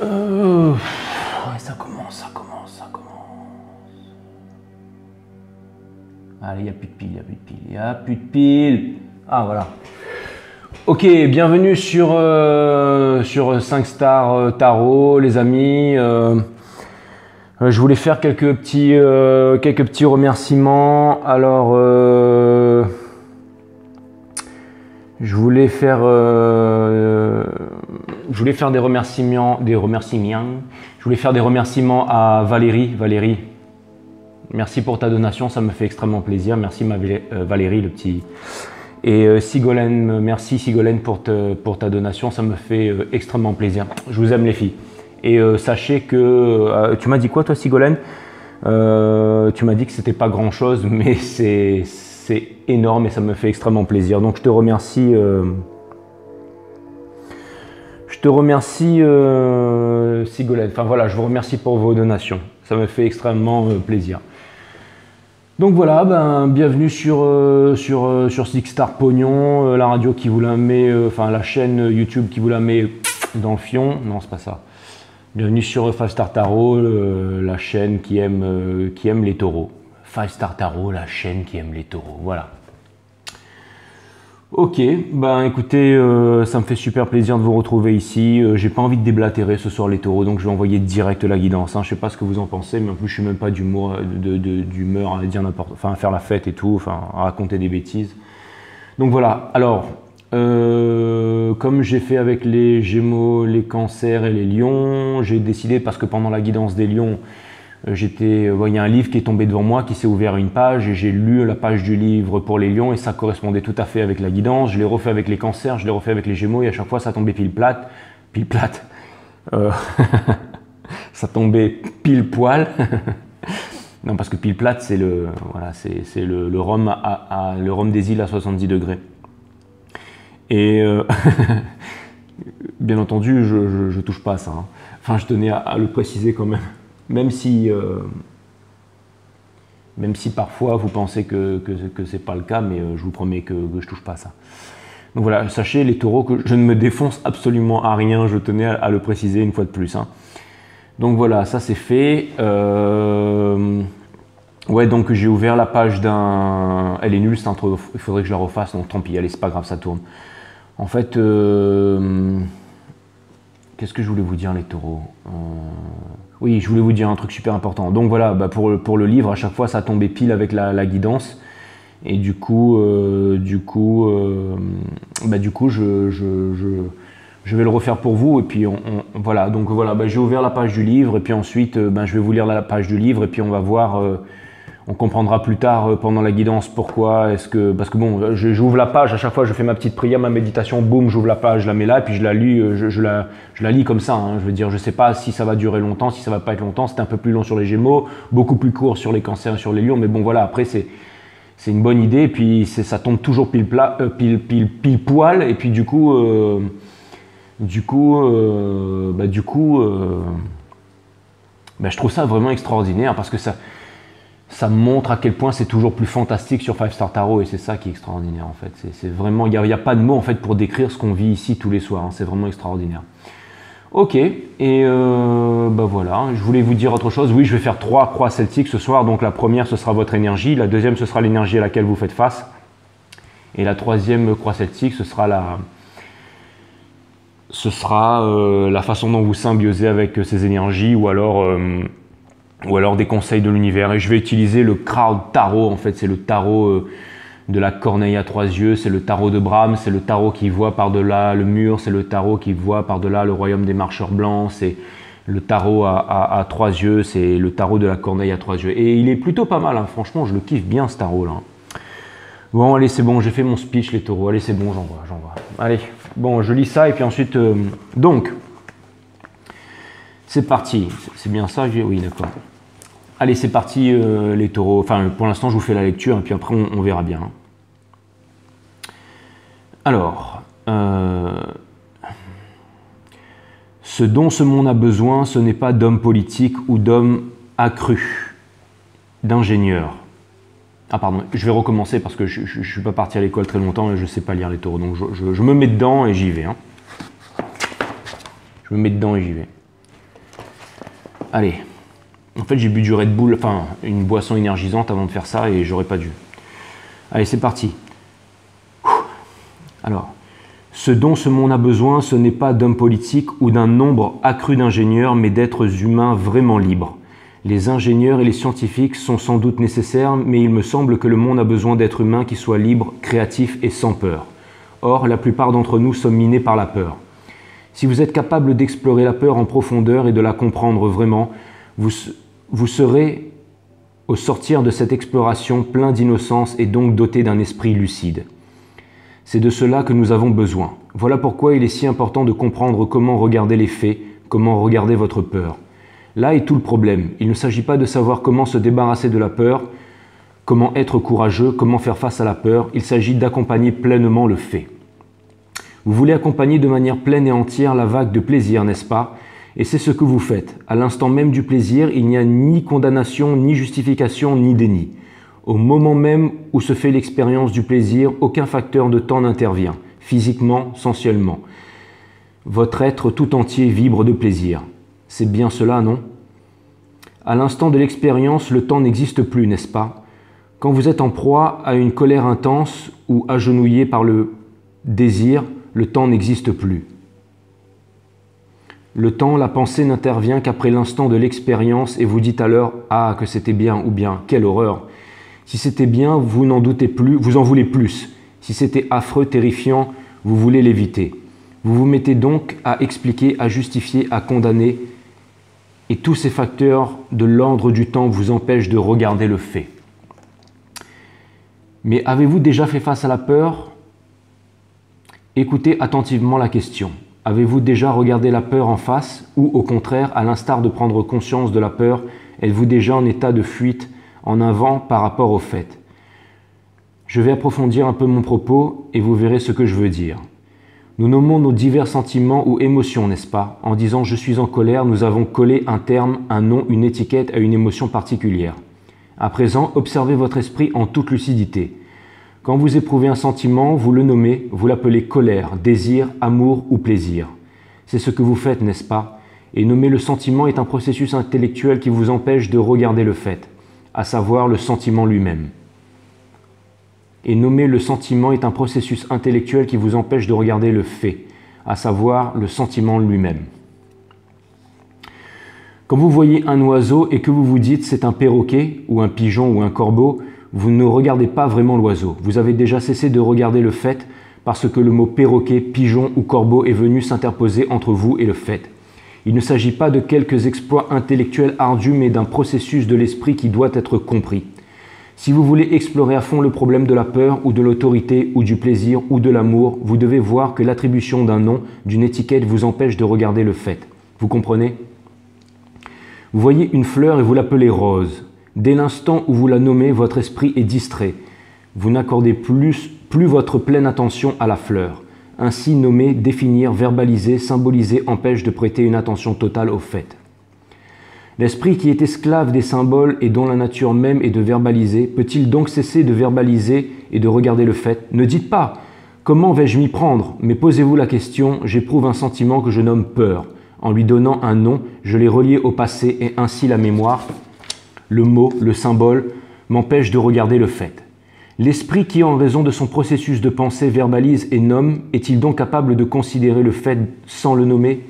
Ouais, ça commence. Allez, il n'y a plus de pile. Ah, voilà. Ok, bienvenue sur 5 Stars Tarot, les amis. Je voulais faire quelques petits remerciements. Alors, je voulais faire des remerciements. Je voulais faire des remerciements à Valérie. Valérie, merci pour ta donation, ça me fait extrêmement plaisir. Merci Valérie, le petit. Et Sigolène, merci Sigolène pour ta donation, ça me fait extrêmement plaisir. Je vous aime les filles. Et sachez que tu m'as dit quoi toi Sigolène? Tu m'as dit que c'était pas grand chose, mais c'est énorme et ça me fait extrêmement plaisir. Donc je te remercie. Sigolène. Enfin voilà, je vous remercie pour vos donations. Ça me fait extrêmement plaisir. Donc voilà, bienvenue sur Six Star Pognon, la radio qui vous la met, enfin la chaîne YouTube qui vous la met dans le fion. Non, c'est pas ça. Bienvenue sur 5 Star Tarot, la chaîne qui aime les taureaux. 5 Star Tarot, la chaîne qui aime les taureaux. Voilà. Ok, écoutez, ça me fait super plaisir de vous retrouver ici. J'ai pas envie de déblatérer ce soir les taureaux, donc je vais envoyer direct la guidance. Hein. Je sais pas ce que vous en pensez, mais en plus je suis même pas d'humeur à dire n'importe, enfin à faire la fête et tout, enfin à raconter des bêtises. Donc voilà. Alors, comme j'ai fait avec les Gémeaux, les Cancers et les Lions, j'ai décidé parce que pendant la guidance des Lions, il y a un livre qui est tombé devant moi, qui s'est ouvert à une page et j'ai lu la page du livre pour les lions et ça correspondait tout à fait avec la guidance. Je l'ai refait avec les cancers, je l'ai refait avec les gémeaux et à chaque fois ça tombait pile plate. Ça tombait pile poil. Non, parce que pile plate c'est le rhum le rhum des îles à 70 degrés. Et bien entendu je touche pas à ça. Hein. Enfin je tenais à le préciser quand même. Même si parfois vous pensez que ce n'est pas le cas, mais je vous promets que je ne touche pas à ça. Donc voilà, sachez les taureaux que je ne me défonce absolument à rien, je tenais à le préciser une fois de plus. Hein. Donc voilà, ça c'est fait. Ouais, donc j'ai ouvert la page d'un... Elle est nulle cette intro, il faudrait que je la refasse, donc tant pis, allez, c'est pas grave, ça tourne. En fait, qu'est-ce que je voulais vous dire les taureaux? Oui, je voulais vous dire un truc super important. Donc voilà, pour le livre, à chaque fois, ça tombait pile avec la guidance. Et du coup, je vais le refaire pour vous. Et puis, voilà. Donc voilà, j'ai ouvert la page du livre. Et puis ensuite, je vais vous lire la page du livre. Et puis, on va voir... on comprendra plus tard pendant la guidance pourquoi parce que bon, j'ouvre la page, à chaque fois je fais ma petite prière, ma méditation, boum, j'ouvre la page, je la mets là, et puis je la lis, je la lis comme ça. Hein. Je veux dire, je sais pas si ça va durer longtemps, si ça va pas être longtemps. C'était un peu plus long sur les Gémeaux, beaucoup plus court sur les Cancers et sur les Lions, mais bon voilà, après c'est une bonne idée, et puis ça tombe toujours pile poil, et puis du coup, je trouve ça vraiment extraordinaire parce que ça montre à quel point c'est toujours plus fantastique sur 5 Star Tarot et c'est ça qui est extraordinaire en fait. C'est vraiment, il n'y a pas de mots en fait pour décrire ce qu'on vit ici tous les soirs. Hein. C'est vraiment extraordinaire. Ok, et voilà, je voulais vous dire autre chose. Oui, je vais faire 3 croix celtiques ce soir. Donc la première, ce sera votre énergie. La deuxième, ce sera l'énergie à laquelle vous faites face. Et la troisième croix celtique, ce sera la façon dont vous symbiosez avec ces énergies ou alors des conseils de l'univers. Et je vais utiliser le Crowd Tarot, en fait, c'est le tarot de la corneille à 3 yeux, c'est le tarot de Brahms, c'est le tarot qui voit par-delà le mur, c'est le tarot qui voit par-delà le royaume des marcheurs blancs, c'est le tarot à 3 yeux, c'est le tarot de la corneille à 3 yeux. Et il est plutôt pas mal, hein. Franchement, je le kiffe bien ce tarot-là. Bon, allez, c'est bon, j'ai fait mon speech, les taureaux, allez, c'est bon, j'envoie. Allez, bon, je lis ça, et puis ensuite, donc, c'est parti, c'est bien ça, oui, d'accord. Allez, c'est parti les taureaux. Enfin, pour l'instant, je vous fais la lecture et puis après, on verra bien. Alors, ce dont ce monde a besoin, ce n'est pas d'hommes politiques ou d'hommes accrus, d'ingénieurs. Ah pardon, je vais recommencer parce que je ne suis pas parti à l'école très longtemps et je ne sais pas lire les taureaux. Donc, je me mets dedans et j'y vais. Hein. Je me mets dedans et j'y vais. Allez. En fait, j'ai bu du Red Bull, enfin, une boisson énergisante avant de faire ça et j'aurais pas dû. Allez, c'est parti. Alors, ce dont ce monde a besoin, ce n'est pas d'hommes politiques ou d'un nombre accru d'ingénieurs, mais d'êtres humains vraiment libres. Les ingénieurs et les scientifiques sont sans doute nécessaires, mais il me semble que le monde a besoin d'êtres humains qui soient libres, créatifs et sans peur. Or, la plupart d'entre nous sommes minés par la peur. Si vous êtes capable d'explorer la peur en profondeur et de la comprendre vraiment, vous serez, au sortir de cette exploration, plein d'innocence et donc doté d'un esprit lucide. C'est de cela que nous avons besoin. Voilà pourquoi il est si important de comprendre comment regarder les faits, comment regarder votre peur. Là est tout le problème. Il ne s'agit pas de savoir comment se débarrasser de la peur, comment être courageux, comment faire face à la peur. Il s'agit d'accompagner pleinement le fait. Vous voulez accompagner de manière pleine et entière la vague de plaisir, n'est-ce pas? Et c'est ce que vous faites. À l'instant même du plaisir, il n'y a ni condamnation, ni justification, ni déni. Au moment même où se fait l'expérience du plaisir, aucun facteur de temps n'intervient, physiquement, sensuellement. Votre être tout entier vibre de plaisir. C'est bien cela, non? À l'instant de l'expérience, le temps n'existe plus, n'est-ce pas? Quand vous êtes en proie à une colère intense ou agenouillé par le désir, le temps n'existe plus. Le temps, la pensée n'intervient qu'après l'instant de l'expérience et vous dites alors « Ah, que c'était bien » ou bien « Quelle horreur !» Si c'était bien, vous n'en doutez plus, vous en voulez plus. Si c'était affreux, terrifiant, vous voulez l'éviter. Vous vous mettez donc à expliquer, à justifier, à condamner. Et tous ces facteurs de l'ordre du temps vous empêchent de regarder le fait. Mais avez-vous déjà fait face à la peur? Écoutez attentivement la question. Avez-vous déjà regardé la peur en face ou au contraire, à l'instar de prendre conscience de la peur, êtes-vous déjà en état de fuite en avant par rapport au fait? Je vais approfondir un peu mon propos et vous verrez ce que je veux dire. Nous nommons nos divers sentiments ou émotions, n'est-ce pas? En disant « je suis en colère », nous avons collé un terme, un nom, une étiquette à une émotion particulière. À présent, observez votre esprit en toute lucidité. Quand vous éprouvez un sentiment, vous le nommez, vous l'appelez colère, désir, amour ou plaisir. C'est ce que vous faites, n'est-ce pas? Et nommer le sentiment est un processus intellectuel qui vous empêche de regarder le fait, à savoir le sentiment lui-même. Et nommer le sentiment est un processus intellectuel qui vous empêche de regarder le fait, à savoir le sentiment lui-même. Quand vous voyez un oiseau et que vous vous dites c'est un perroquet ou un pigeon ou un corbeau, vous ne regardez pas vraiment l'oiseau. Vous avez déjà cessé de regarder le fait parce que le mot perroquet, pigeon ou corbeau est venu s'interposer entre vous et le fait. Il ne s'agit pas de quelques exploits intellectuels ardus mais d'un processus de l'esprit qui doit être compris. Si vous voulez explorer à fond le problème de la peur ou de l'autorité ou du plaisir ou de l'amour, vous devez voir que l'attribution d'un nom, d'une étiquette vous empêche de regarder le fait. Vous comprenez? Vous voyez une fleur et vous l'appelez rose. Dès l'instant où vous la nommez, votre esprit est distrait. Vous n'accordez plus votre pleine attention à la fleur. Ainsi, nommer, définir, verbaliser, symboliser empêche de prêter une attention totale au fait. L'esprit qui est esclave des symboles et dont la nature même est de verbaliser, peut-il donc cesser de verbaliser et de regarder le fait? Ne dites pas « Comment vais-je m'y prendre ?» mais posez-vous la question « J'éprouve un sentiment que je nomme peur ». En lui donnant un nom, je l'ai relié au passé et ainsi la mémoire, le mot, le symbole, m'empêche de regarder le fait. L'esprit qui, en raison de son processus de pensée, verbalise et nomme, est-il donc capable de considérer le fait sans le nommer?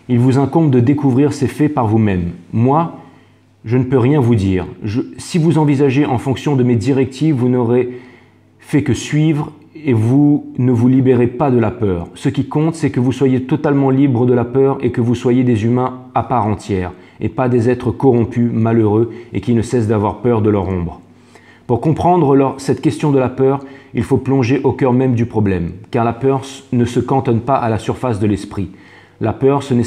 Il vous incombe de découvrir ces faits par vous-même. Moi, je ne peux rien vous dire. Si vous envisagez en fonction de mes directives, vous n'aurez fait que suivre et vous ne vous libérez pas de la peur. Ce qui compte, c'est que vous soyez totalement libre de la peur et que vous soyez des humains à part entière et pas des êtres corrompus, malheureux et qui ne cessent d'avoir peur de leur ombre. Pour comprendre cette question de la peur, il faut plonger au cœur même du problème, car la peur ne se cantonne pas à la surface de l'esprit. La peur, ce n'est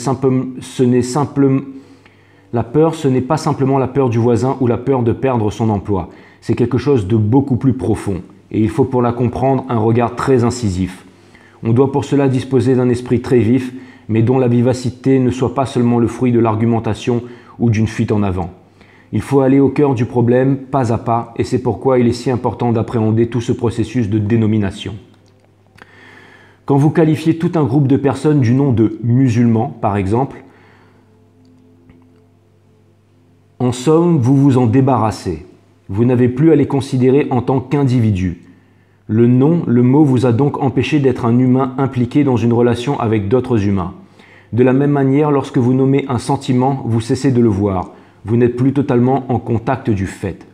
pas simplement la peur du voisin ou la peur de perdre son emploi. C'est quelque chose de beaucoup plus profond. Et il faut pour la comprendre un regard très incisif. On doit pour cela disposer d'un esprit très vif, mais dont la vivacité ne soit pas seulement le fruit de l'argumentation ou d'une fuite en avant. Il faut aller au cœur du problème, pas à pas, et c'est pourquoi il est si important d'appréhender tout ce processus de dénomination. Quand vous qualifiez tout un groupe de personnes du nom de musulmans, par exemple, En somme, vous vous en débarrassez. Vous n'avez plus à les considérer en tant qu'individus. Le nom, le mot vous a donc empêché d'être un humain impliqué dans une relation avec d'autres humains. De la même manière, lorsque vous nommez un sentiment, vous cessez de le voir. Vous n'êtes plus totalement en contact du fait.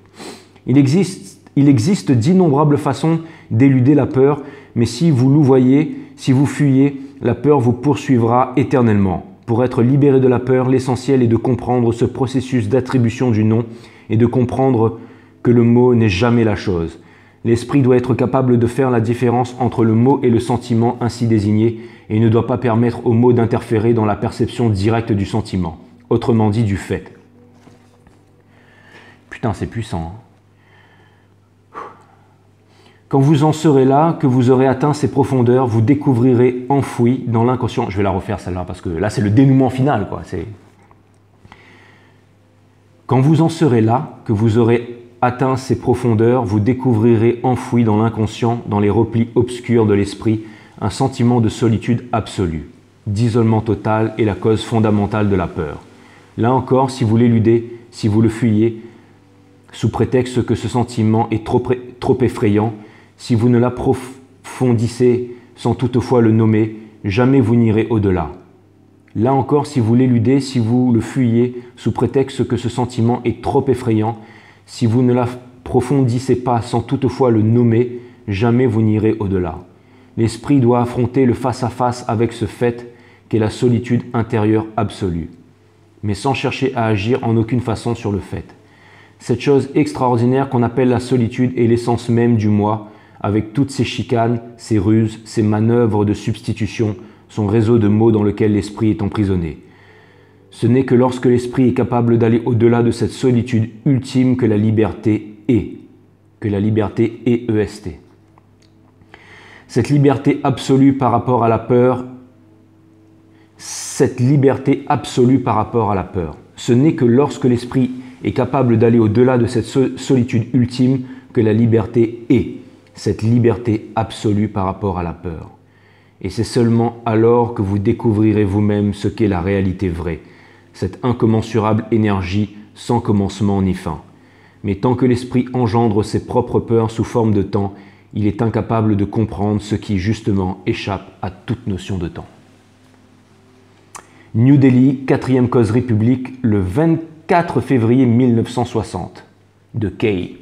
Il existe d'innombrables façons d'éluder la peur, mais si vous louvoyez, si vous fuyez, la peur vous poursuivra éternellement. Pour être libéré de la peur, l'essentiel est de comprendre ce processus d'attribution du nom et de comprendre que le mot n'est jamais la chose. L'esprit doit être capable de faire la différence entre le mot et le sentiment ainsi désigné et ne doit pas permettre au mot d'interférer dans la perception directe du sentiment, autrement dit du fait. Putain, c'est puissant. Quand vous en serez là, que vous aurez atteint ces profondeurs, vous découvrirez enfoui dans l'inconscient. Je vais la refaire celle-là parce que là c'est le dénouement final, quoi. Quand vous en serez là, que vous aurez atteint ces profondeurs, vous découvrirez enfoui dans l'inconscient, dans les replis obscurs de l'esprit, un sentiment de solitude absolue. D'isolement total est la cause fondamentale de la peur. Là encore, si vous l'éludez, si vous le fuyez, sous prétexte que ce sentiment est trop effrayant, si vous ne l'approfondissez sans toutefois le nommer, jamais vous n'irez au-delà. Là encore, si vous l'éludez, si vous le fuyez, sous prétexte que ce sentiment est trop effrayant, si vous ne l'approfondissez pas sans toutefois le nommer, jamais vous n'irez au-delà. L'esprit doit affronter le face-à-face avec ce fait qu'est la solitude intérieure absolue, mais sans chercher à agir en aucune façon sur le fait. Cette chose extraordinaire qu'on appelle la solitude est l'essence même du moi, avec toutes ses chicanes, ses ruses, ses manœuvres de substitution, son réseau de mots dans lequel l'esprit est emprisonné. Ce n'est que lorsque l'esprit est capable d'aller au-delà de cette solitude ultime que la liberté est. Que la liberté est EST. Cette liberté absolue par rapport à la peur, cette liberté absolue par rapport à la peur. Ce n'est que lorsque l'esprit est capable d'aller au-delà de cette solitude ultime que la liberté est. Cette liberté absolue par rapport à la peur. Et c'est seulement alors que vous découvrirez vous-même ce qu'est la réalité vraie, cette incommensurable énergie sans commencement ni fin. Mais tant que l'esprit engendre ses propres peurs sous forme de temps, il est incapable de comprendre ce qui, justement, échappe à toute notion de temps. New Delhi, 4e causerie publique, le 24 février 1960, de Kay.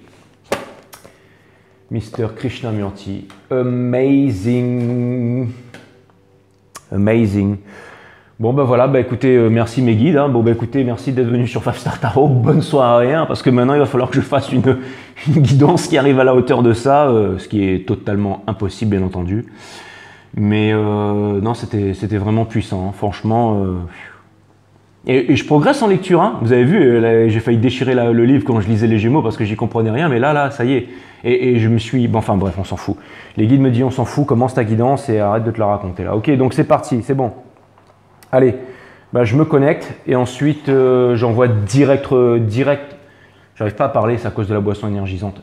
Mr. Krishnamurti. Amazing. Amazing. Bon ben voilà, ben écoutez, merci mes guides. Bon ben écoutez, merci d'être venu sur 5 Star Tarot. Bonne soirée, parce que maintenant il va falloir que je fasse une guidance qui arrive à la hauteur de ça, ce qui est totalement impossible bien entendu. Mais non, c'était vraiment puissant, franchement. Et je progresse en lecture, vous avez vu, j'ai failli déchirer le livre quand je lisais les Gémeaux parce que j'y comprenais rien, mais là, ça y est. Et je me suis... Bon, enfin bref, on s'en fout. Les guides me disent on s'en fout, commence ta guidance et arrête de te la raconter là. Ok, donc c'est parti, c'est bon. Allez, je me connecte et ensuite j'envoie direct. J'arrive pas à parler, c'est à cause de la boisson énergisante.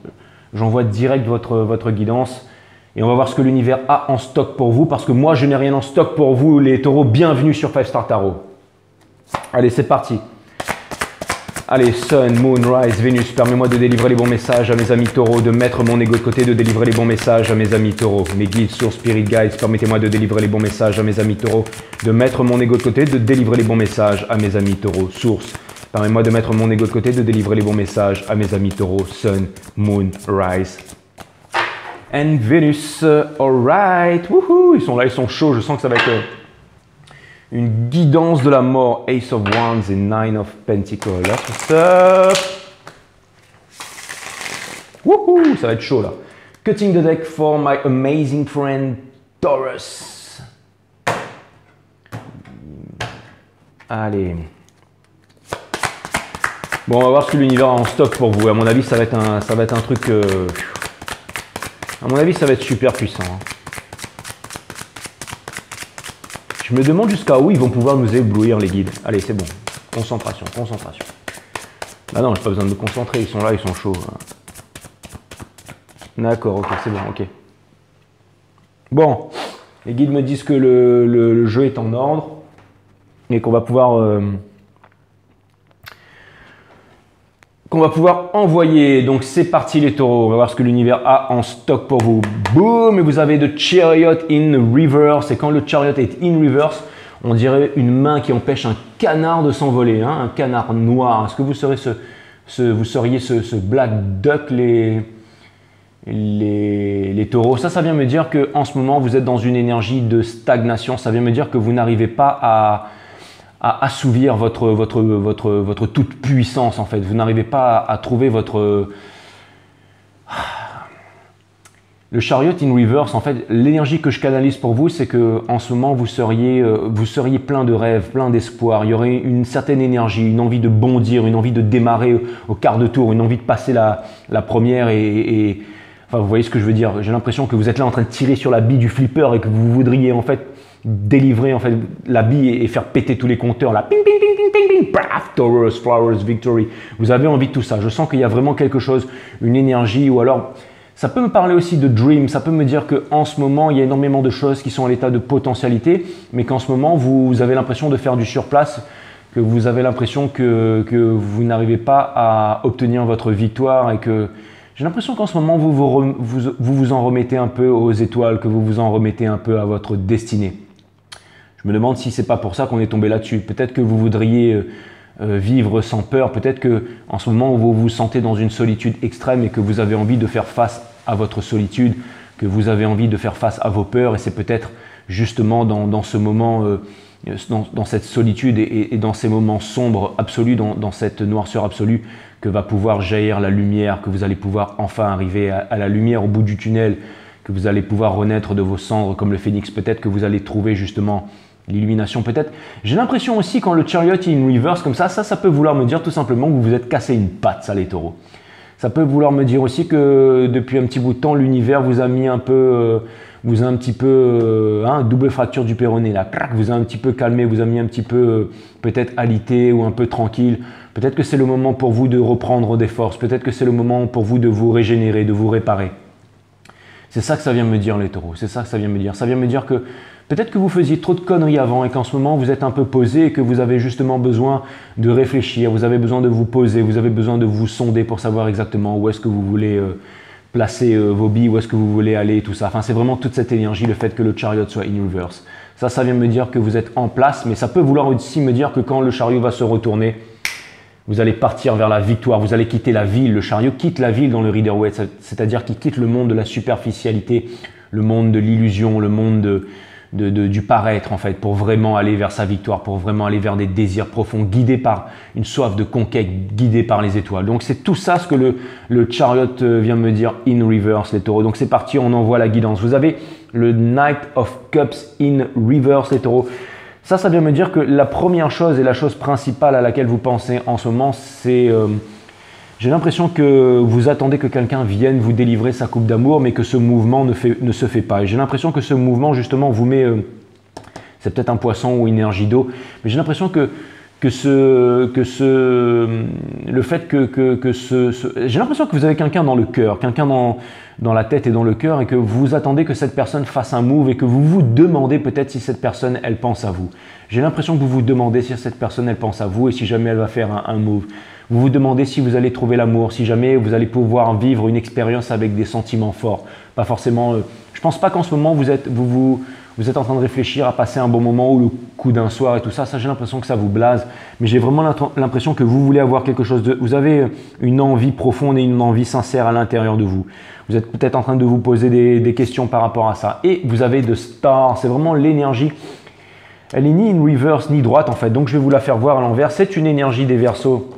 J'envoie direct votre guidance et on va voir ce que l'univers a en stock pour vous parce que moi je n'ai rien en stock pour vous les taureaux. Bienvenue sur 5 Star Tarot. Allez, c'est parti. Allez, Sun, Moon, Rise, Vénus, permets-moi de délivrer les bons messages à mes amis taureaux, de mettre mon ego de côté, de délivrer les bons messages à mes amis taureaux. Mes guides, sources, spirit guides, permettez-moi de délivrer les bons messages à mes amis taureaux, de mettre mon ego de côté, de délivrer les bons messages à mes amis taureaux. Source, permets-moi de mettre mon ego de côté, de délivrer les bons messages à mes amis taureaux. Sun, Moon, Rise. And Vénus, alright, wouhou, ils sont là, ils sont chauds, je sens que ça va être... une guidance de la mort, Ace of Wands et Nine of Pentacles. That's what's up. Wouhou, ça va être chaud là. Cutting the deck for my amazing friend Taurus. Allez. Bon, on va voir ce que l'univers a en stock pour vous. À mon avis, ça va être un truc... À mon avis, ça va être super puissant. Je me demande jusqu'à où ils vont pouvoir nous éblouir les guides. Allez, c'est bon. Concentration, concentration. Bah non, j'ai pas besoin de me concentrer, ils sont là, ils sont chauds. D'accord, ok, c'est bon, ok. Bon, les guides me disent que le jeu est en ordre et qu'on va pouvoir qu'on va pouvoir envoyer. Donc c'est parti les taureaux, on va voir ce que l'univers a en stock pour vous. Boum, et vous avez The Chariot in Reverse. Et quand le Chariot est in reverse, on dirait une main qui empêche un canard de s'envoler, hein, un canard noir. Est-ce que vous seriez vous seriez ce Black Duck les taureaux? Ça vient me dire qu'en ce moment vous êtes dans une énergie de stagnation. Ça vient me dire que vous n'arrivez pas à assouvir votre toute puissance en fait. Vous n'arrivez pas à trouver votre... Le Chariot in Reverse, en fait, l'énergie que je canalise pour vous, c'est que en ce moment, vous seriez plein de rêves, plein d'espoir. Il y aurait une certaine énergie, une envie de bondir, une envie de démarrer au quart de tour, une envie de passer la première et enfin, vous voyez ce que je veux dire. J'ai l'impression que vous êtes là en train de tirer sur la bille du flipper et que vous voudriez en fait délivrer en fait la bille et faire péter tous les compteurs là. Ping, ping, ping, ping, ping, ping, paf, Taurus, Flowers, Victory. Vous avez envie de tout ça. Je sens qu'il y a vraiment quelque chose, une énergie ou alors... Ça peut me parler aussi de dream, ça peut me dire qu'en ce moment, il y a énormément de choses qui sont à l'état de potentialité, mais qu'en ce moment, vous avez l'impression de faire du surplace, que vous avez l'impression que vous n'arrivez pas à obtenir votre victoire et que j'ai l'impression qu'en ce moment, vous en remettez un peu aux étoiles, que vous vous en remettez un peu à votre destinée. Je me demande si c'est pas pour ça qu'on est tombé là-dessus. Peut-être que vous voudriez... vivre sans peur, peut-être que en ce moment vous vous sentez dans une solitude extrême et que vous avez envie de faire face à votre solitude, que vous avez envie de faire face à vos peurs et c'est peut-être justement dans ce moment, dans cette solitude et dans ces moments sombres absolus, dans cette noirceur absolue que va pouvoir jaillir la lumière, que vous allez pouvoir enfin arriver à la lumière au bout du tunnel, que vous allez pouvoir renaître de vos cendres comme le phénix, peut-être que vous allez trouver justement l'illumination peut-être. J'ai l'impression aussi quand le Chariot est in reverse comme ça peut vouloir me dire tout simplement que vous vous êtes cassé une patte, ça les taureaux. Ça peut vouloir me dire aussi que depuis un petit bout de temps, l'univers vous a mis un peu, double fracture du péroné là, vous a un petit peu calmé, vous a mis un petit peu peut-être alité ou un peu tranquille. Peut-être que c'est le moment pour vous de reprendre des forces, peut-être que c'est le moment pour vous de vous régénérer, de vous réparer. C'est ça que ça vient me dire les taureaux, c'est ça que ça vient me dire. Ça vient me dire que peut-être que vous faisiez trop de conneries avant et qu'en ce moment vous êtes un peu posé et que vous avez justement besoin de réfléchir, vous avez besoin de vous poser, vous avez besoin de vous sonder pour savoir exactement où est-ce que vous voulez placer vos billes, où est-ce que vous voulez aller, tout ça. Enfin, c'est vraiment toute cette énergie, le fait que le Chariot soit in reverse. Ça vient me dire que vous êtes en place, mais ça peut vouloir aussi me dire que quand le chariot va se retourner, vous allez partir vers la victoire, vous allez quitter la ville. Le chariot quitte la ville dans le Rider-Waite, c'est-à-dire qu'il quitte le monde de la superficialité, le monde de l'illusion, le monde du paraître en fait, pour vraiment aller vers sa victoire, pour vraiment aller vers des désirs profonds, guidés par une soif de conquête, guidés par les étoiles. Donc c'est tout ça ce que le Chariot vient me dire in reverse les taureaux. Donc c'est parti, on envoie la guidance. Vous avez le Knight of Cups in reverse les taureaux. Ça vient me dire que la première chose et la chose principale à laquelle vous pensez en ce moment, c'est... j'ai l'impression que vous attendez que quelqu'un vienne vous délivrer sa coupe d'amour, mais que ce mouvement ne se fait pas. Et j'ai l'impression que ce mouvement, justement, vous met... c'est peut-être un poisson ou une énergie d'eau, mais j'ai l'impression j'ai l'impression que vous avez quelqu'un dans le cœur, quelqu'un dans la tête et dans le cœur, et que vous attendez que cette personne fasse un move et que vous vous demandez peut-être si cette personne, elle pense à vous. J'ai l'impression que vous vous demandez si cette personne, elle pense à vous et si jamais elle va faire un move. Vous vous demandez si vous allez trouver l'amour, si jamais vous allez pouvoir vivre une expérience avec des sentiments forts. Pas forcément... je pense pas qu'en ce moment, vous êtes en train de réfléchir à passer un bon moment ou le coup d'un soir et tout ça. Ça, j'ai l'impression que ça vous blase. Mais j'ai vraiment l'impression que vous voulez avoir quelque chose de... Vous avez une envie profonde et une envie sincère à l'intérieur de vous. Vous êtes peut-être en train de vous poser des questions par rapport à ça. Et vous avez de Star. C'est vraiment l'énergie. Elle est ni in reverse ni droite en fait. Donc, je vais vous la faire voir à l'envers. C'est une énergie des Verseaux.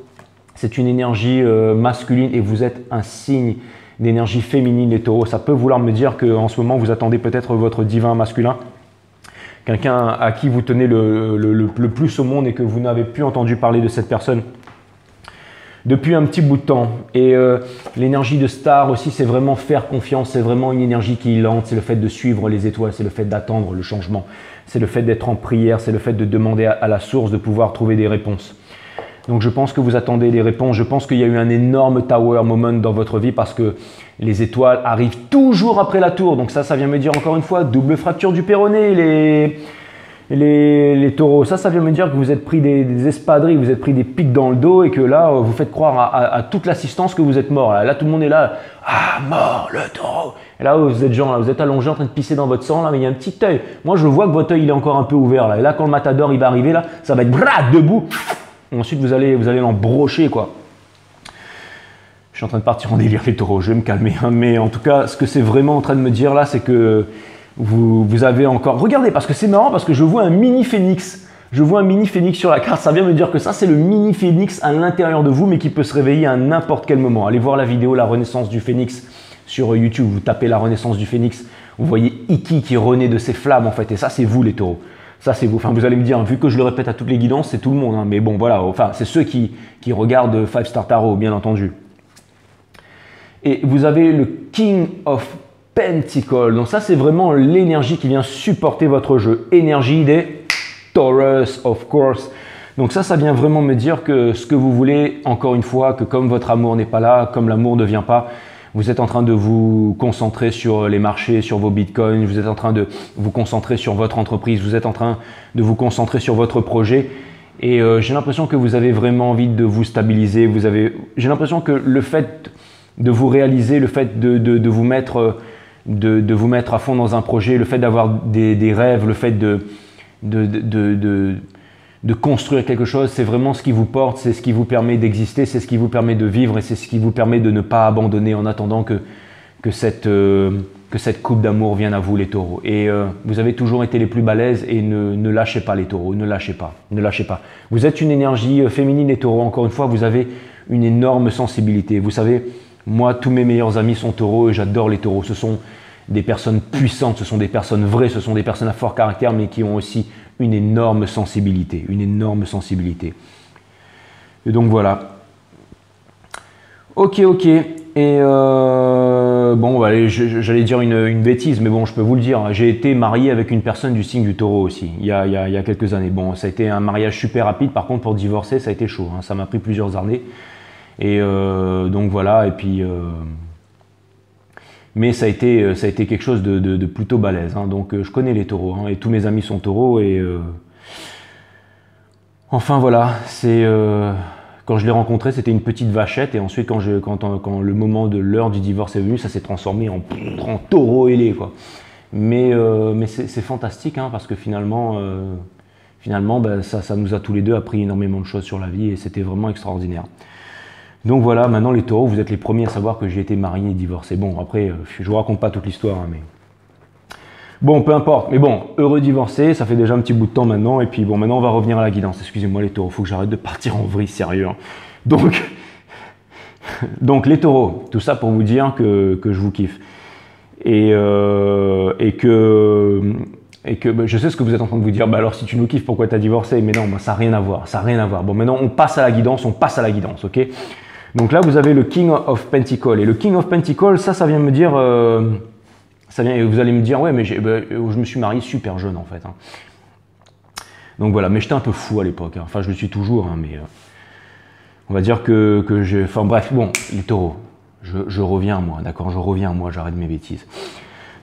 C'est une énergie masculine et vous êtes un signe d'énergie féminine, les taureaux. Ça peut vouloir me dire qu'en ce moment, vous attendez peut-être votre divin masculin. Quelqu'un à qui vous tenez le plus au monde et que vous n'avez plus entendu parler de cette personne depuis un petit bout de temps. Et l'énergie de Star aussi, c'est vraiment faire confiance. C'est vraiment une énergie qui est lente. C'est le fait de suivre les étoiles. C'est le fait d'attendre le changement. C'est le fait d'être en prière. C'est le fait de demander à la source de pouvoir trouver des réponses. Donc je pense que vous attendez des réponses. Je pense qu'il y a eu un énorme tower moment dans votre vie parce que les étoiles arrivent toujours après la tour. Donc ça vient me dire encore une fois, double fracture du péroné. les taureaux, ça vient me dire que vous êtes pris des espadrilles, vous êtes pris des pics dans le dos et que là, vous faites croire à toute l'assistance que vous êtes mort. Là, tout le monde est là, ah, mort le taureau. Et là, vous êtes genre, là, vous êtes allongé en train de pisser dans votre sang, là, mais il y a un petit œil. Moi, je vois que votre œil, il est encore un peu ouvert, là. Et là, quand le matador, il va arriver, là, ça va être debout. Ensuite, vous allez l'embrocher, quoi. Je suis en train de partir en délire, les taureaux, je vais me calmer. Hein. Mais en tout cas, ce que c'est vraiment en train de me dire, là, c'est que vous avez encore… Regardez, parce que c'est marrant, parce que je vois un mini phénix. Je vois un mini phénix sur la carte. Ça vient me dire que ça, c'est le mini phénix à l'intérieur de vous, mais qui peut se réveiller à n'importe quel moment. Allez voir la vidéo « La renaissance du phénix » sur YouTube. Vous tapez « La renaissance du phénix ». Vous voyez Iki qui renaît de ses flammes, en fait. Et ça, c'est vous, les taureaux. Ça, c'est vous. Enfin, vous allez me dire, vu que je le répète à toutes les guidances, c'est tout le monde. Hein. Mais bon, voilà. Enfin, c'est ceux qui regardent 5 Star Tarot, bien entendu. Et vous avez le King of Pentacles. Donc ça, c'est vraiment l'énergie qui vient supporter votre jeu. Énergie des Taurus, of course. Donc ça vient vraiment me dire que ce que vous voulez, encore une fois, que comme votre amour n'est pas là, comme l'amour ne vient pas, vous êtes en train de vous concentrer sur les marchés, sur vos bitcoins, vous êtes en train de vous concentrer sur votre entreprise, vous êtes en train de vous concentrer sur votre projet. Et j'ai l'impression que vous avez vraiment envie de vous stabiliser. J'ai l'impression que le fait de vous réaliser, le fait de vous mettre à fond dans un projet, le fait d'avoir des rêves, le fait de construire quelque chose, c'est vraiment ce qui vous porte, c'est ce qui vous permet d'exister, c'est ce qui vous permet de vivre et c'est ce qui vous permet de ne pas abandonner en attendant que cette coupe d'amour vienne à vous, les taureaux. Et vous avez toujours été les plus balèzes et ne lâchez pas, les taureaux, ne lâchez pas, ne lâchez pas. Vous êtes une énergie féminine, les taureaux, encore une fois, vous avez une énorme sensibilité. Vous savez, moi, tous mes meilleurs amis sont taureaux et j'adore les taureaux. Ce sont des personnes puissantes, ce sont des personnes vraies, ce sont des personnes à fort caractère, mais qui ont aussi une énorme sensibilité, une énorme sensibilité. Et donc voilà. Ok. Et bon, allez, j'allais dire une bêtise, mais bon, je peux vous le dire. J'ai été marié avec une personne du signe du taureau aussi, il y a quelques années. Bon, ça a été un mariage super rapide. Par contre, pour divorcer, ça a été chaud. Hein. Ça m'a pris plusieurs années. Et donc voilà, et puis… mais ça a été quelque chose de plutôt balèze. Hein. Donc je connais les taureaux, hein, et tous mes amis sont taureaux. Et enfin voilà, quand je l'ai rencontré, c'était une petite vachette. Et ensuite, quand le moment de l'heure du divorce est venu, ça s'est transformé en taureau ailé, quoi. Mais c'est fantastique, hein, parce que finalement ben, ça nous a tous les deux appris énormément de choses sur la vie. Et c'était vraiment extraordinaire. Donc voilà, maintenant les taureaux, vous êtes les premiers à savoir que j'ai été marié et divorcé. Bon, après, je vous raconte pas toute l'histoire, hein, mais… Bon, peu importe. Mais bon, heureux divorcé, ça fait déjà un petit bout de temps maintenant. Et puis bon, maintenant on va revenir à la guidance. Excusez-moi les taureaux, il faut que j'arrête de partir en vrille, sérieux. Hein. Donc les taureaux, tout ça pour vous dire que je vous kiffe. Et que bah, je sais ce que vous êtes en train de vous dire. Bah alors si tu nous kiffes, pourquoi tu as divorcé? Mais non, bah, ça n'a rien à voir, ça n'a rien à voir. Bon, maintenant on passe à la guidance, ok? Donc là, vous avez le King of Pentacles. Et le King of Pentacles, ça vient me dire… vous allez me dire, ouais, mais je me suis marié super jeune, en fait. Hein. Donc voilà, mais j'étais un peu fou à l'époque. Hein. Enfin, je le suis toujours, hein, mais… on va dire que j'ai… Enfin bref, bon, les taureaux, je reviens à moi, d'accord? Je reviens à moi, j'arrête mes bêtises.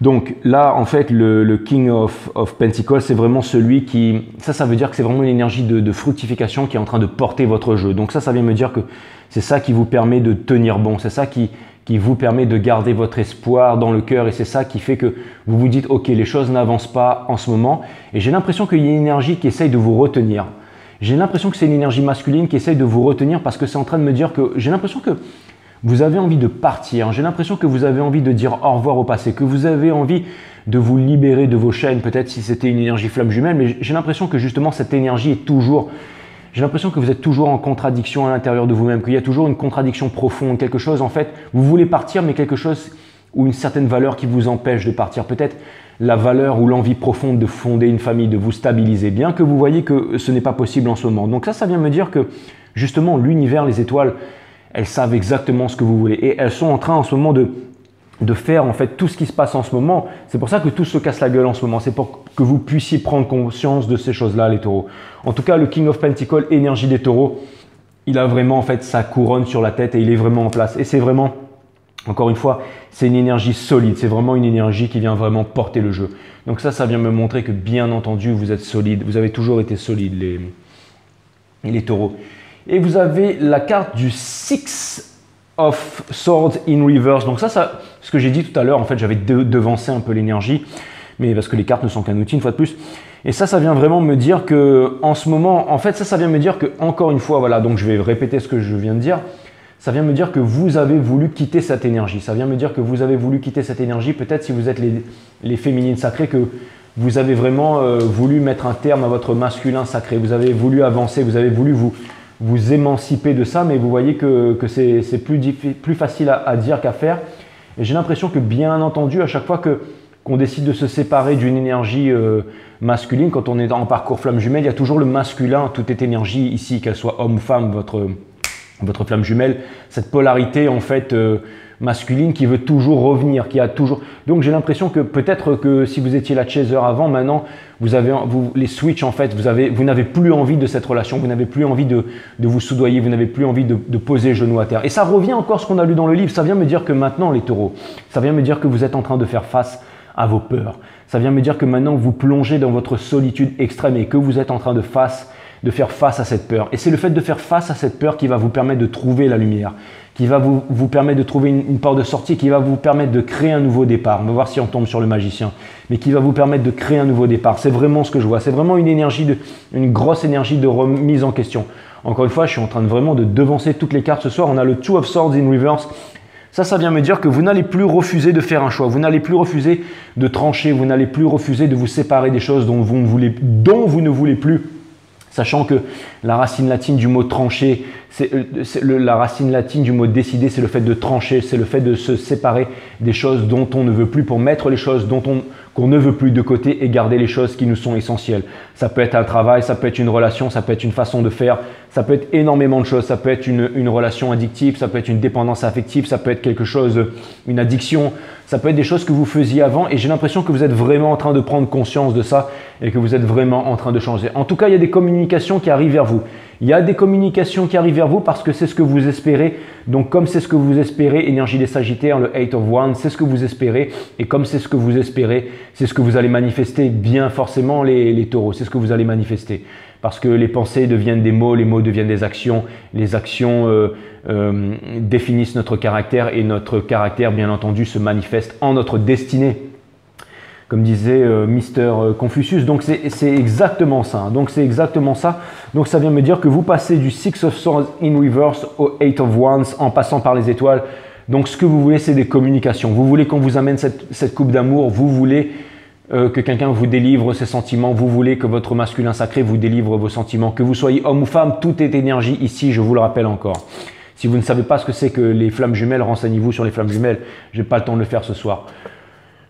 Donc là, en fait, le King of Pentacles, c'est vraiment celui qui… Ça veut dire que c'est vraiment une énergie de fructification qui est en train de porter votre jeu. Donc ça vient me dire que c'est ça qui vous permet de tenir bon. C'est ça qui vous permet de garder votre espoir dans le cœur. Et c'est ça qui fait que vous vous dites, ok, les choses n'avancent pas en ce moment. Et j'ai l'impression qu'il y a une énergie qui essaye de vous retenir. J'ai l'impression que c'est une énergie masculine qui essaye de vous retenir parce que c'est en train de me dire que… J'ai l'impression que vous avez envie de partir, j'ai l'impression que vous avez envie de dire au revoir au passé, que vous avez envie de vous libérer de vos chaînes, peut-être si c'était une énergie flamme jumelle, mais j'ai l'impression que justement cette énergie est toujours… J'ai l'impression que vous êtes toujours en contradiction à l'intérieur de vous-même, qu'il y a toujours une contradiction profonde, quelque chose en fait, vous voulez partir mais quelque chose ou une certaine valeur qui vous empêche de partir. Peut-être la valeur ou l'envie profonde de fonder une famille, de vous stabiliser, bien que vous voyez que ce n'est pas possible en ce moment. Donc ça vient me dire que justement l'univers, les étoiles, elles savent exactement ce que vous voulez et elles sont en train en ce moment de faire en fait tout ce qui se passe en ce moment. C'est pour ça que tout se casse la gueule en ce moment. C'est pour que vous puissiez prendre conscience de ces choses-là, les taureaux. En tout cas, le King of Pentacles, énergie des taureaux, il a vraiment en fait sa couronne sur la tête et il est vraiment en place. Et c'est vraiment Encore une fois, c'est une énergie solide, c'est vraiment une énergie qui vient vraiment porter le jeu. Donc ça vient me montrer que bien entendu, vous êtes solide, vous avez toujours été solide les taureaux. Et vous avez la carte du Six of Swords in Reverse. Donc ça ce que j'ai dit tout à l'heure, en fait, j'avais devancé un peu l'énergie, mais parce que les cartes ne sont qu'un outil une fois de plus. Et ça vient vraiment me dire que en ce moment, en fait, ça vient me dire que encore une fois, voilà, donc je vais répéter ce que je viens de dire. Ça vient me dire que vous avez voulu quitter cette énergie. Ça vient me dire que vous avez voulu quitter cette énergie. Peut-être si vous êtes les féminines sacrées, que vous avez vraiment voulu mettre un terme à votre masculin sacré. Vous avez voulu avancer, vous avez voulu vous émanciper de ça, mais vous voyez que c'est plus facile à dire qu'à faire. Et j'ai l'impression que bien entendu, à chaque fois qu'on décide de se séparer d'une énergie masculine, quand on est en parcours flamme jumelle, il y a toujours le masculin, toute cette énergie ici, qu'elle soit homme ou femme, votre flamme jumelle, cette polarité en fait masculine qui veut toujours revenir, qui a toujours. Donc j'ai l'impression que peut-être que si vous étiez la chaser avant, maintenant les switch en fait, vous n'avez plus envie de cette relation, vous n'avez plus envie de vous soudoyer, vous n'avez plus envie de poser genou à terre. Et ça revient encore à ce qu'on a lu dans le livre. Ça vient me dire que maintenant les taureaux, ça vient me dire que vous êtes en train de faire face à vos peurs. Ça vient me dire que maintenant vous plongez dans votre solitude extrême et que vous êtes en train de faire face à cette peur. Et c'est le fait de faire face à cette peur qui va vous permettre de trouver la lumière, qui va vous permettre de trouver une porte de sortie, qui va vous permettre de créer un nouveau départ. On va voir si on tombe sur le magicien, mais qui va vous permettre de créer un nouveau départ. C'est vraiment ce que je vois. C'est vraiment une grosse énergie de remise en question. Encore une fois, je suis en train vraiment de devancer toutes les cartes ce soir. On a le Two of Swords in Reverse. Ça vient me dire que vous n'allez plus refuser de faire un choix, vous n'allez plus refuser de trancher, vous n'allez plus refuser de vous séparer des choses dont vous ne voulez plus. Sachant que la racine latine du mot trancher, la racine latine du mot décider, c'est le fait de trancher, c'est le fait de se séparer des choses dont on ne veut plus pour mettre les choses qu'on ne veut plus de côté et garder les choses qui nous sont essentielles. Ça peut être un travail, ça peut être une relation, ça peut être une façon de faire, ça peut être énormément de choses, ça peut être une relation addictive, ça peut être une dépendance affective, ça peut être quelque chose, une addiction, ça peut être des choses que vous faisiez avant et j'ai l'impression que vous êtes vraiment en train de prendre conscience de ça et que vous êtes vraiment en train de changer. En tout cas, il y a des communications qui arrivent vers vous. Il y a des communications qui arrivent vers vous parce que c'est ce que vous espérez. Donc comme c'est ce que vous espérez, énergie des Sagittaires, le 8 of Wands, c'est ce que vous espérez. Et comme c'est ce que vous espérez, c'est ce que vous allez manifester bien forcément les taureaux. C'est ce que vous allez manifester. Parce que les pensées deviennent des mots, les mots deviennent des actions. Les actions définissent notre caractère et notre caractère, bien entendu, se manifeste en notre destinée. Comme disait Mister Confucius, donc c'est exactement ça. Donc c'est exactement ça. Donc ça vient me dire que vous passez du Six of Swords in Reverse au 8 of Wands en passant par les étoiles. Donc ce que vous voulez, c'est des communications. Vous voulez qu'on vous amène cette coupe d'amour. Vous voulez que quelqu'un vous délivre ses sentiments. Vous voulez que votre masculin sacré vous délivre vos sentiments. Que vous soyez homme ou femme, tout est énergie ici, je vous le rappelle encore. Si vous ne savez pas ce que c'est que les flammes jumelles, renseignez-vous sur les flammes jumelles. Je n'ai pas le temps de le faire ce soir.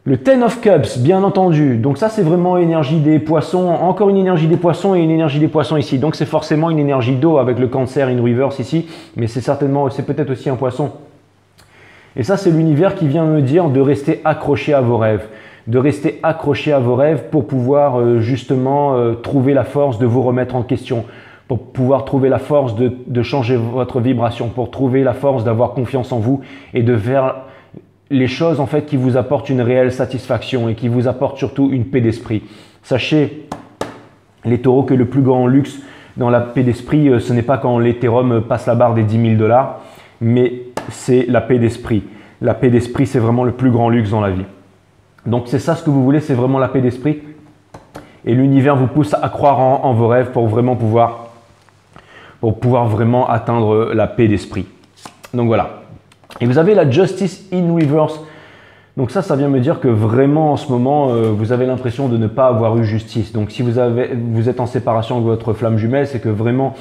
Le Ten of Cups, bien entendu. Donc ça, c'est vraiment énergie des poissons. Encore une énergie des poissons et une énergie des poissons ici. Donc c'est forcément une énergie d'eau avec le Cancer in reverse ici. Mais c'est peut-être aussi un poisson. Et ça, c'est l'univers qui vient me dire de rester accroché à vos rêves. De rester accroché à vos rêves pour pouvoir justement trouver la force de vous remettre en question. Pour pouvoir trouver la force de changer votre vibration. Pour trouver la force d'avoir confiance en vous et de faire les choses en fait qui vous apportent une réelle satisfaction et qui vous apportent surtout une paix d'esprit. Sachez, les taureaux, que le plus grand luxe dans la paix d'esprit, ce n'est pas quand l'Ethereum passe la barre des 10 000 $, mais c'est la paix d'esprit. La paix d'esprit, c'est vraiment le plus grand luxe dans la vie. Donc c'est ça ce que vous voulez, c'est vraiment la paix d'esprit. Et l'univers vous pousse à croire en vos rêves pour pouvoir vraiment atteindre la paix d'esprit. Donc voilà. Et vous avez la Justice in Reverse. Donc ça vient me dire que vraiment en ce moment, vous avez l'impression de ne pas avoir eu justice. Donc si vous êtes en séparation avec votre flamme jumelle, c'est que vraiment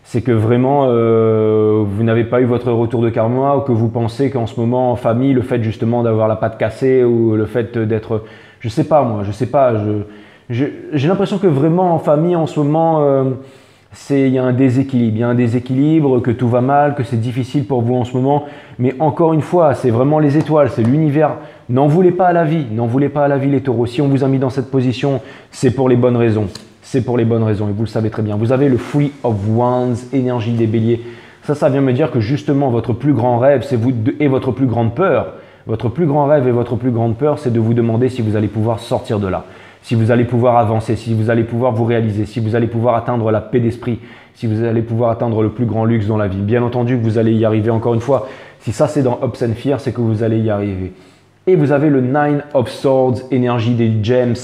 vous n'avez pas eu votre retour de karma, ou que vous pensez qu'en ce moment en famille, le fait justement d'avoir la patte cassée ou le fait d'être, je sais pas moi, je sais pas, j'ai l'impression que vraiment en famille en ce moment, il y a un déséquilibre, que tout va mal, que c'est difficile pour vous en ce moment. Mais encore une fois, c'est vraiment les étoiles, c'est l'univers. N'en voulez pas à la vie, n'en voulez pas à la vie les taureaux. Si on vous a mis dans cette position, c'est pour les bonnes raisons. C'est pour les bonnes raisons et vous le savez très bien. Vous avez le Three of Wands, énergie des béliers. Ça vient me dire que justement, votre plus grand rêve, c'est vous et votre plus grande peur. Votre plus grand rêve et votre plus grande peur, c'est de vous demander si vous allez pouvoir sortir de là, si vous allez pouvoir avancer, si vous allez pouvoir vous réaliser, si vous allez pouvoir atteindre la paix d'esprit, si vous allez pouvoir atteindre le plus grand luxe dans la vie. Bien entendu que vous allez y arriver, encore une fois. Si ça c'est dans Hopes and Fear, c'est que vous allez y arriver. Et vous avez le Nine of Swords, énergie des gems,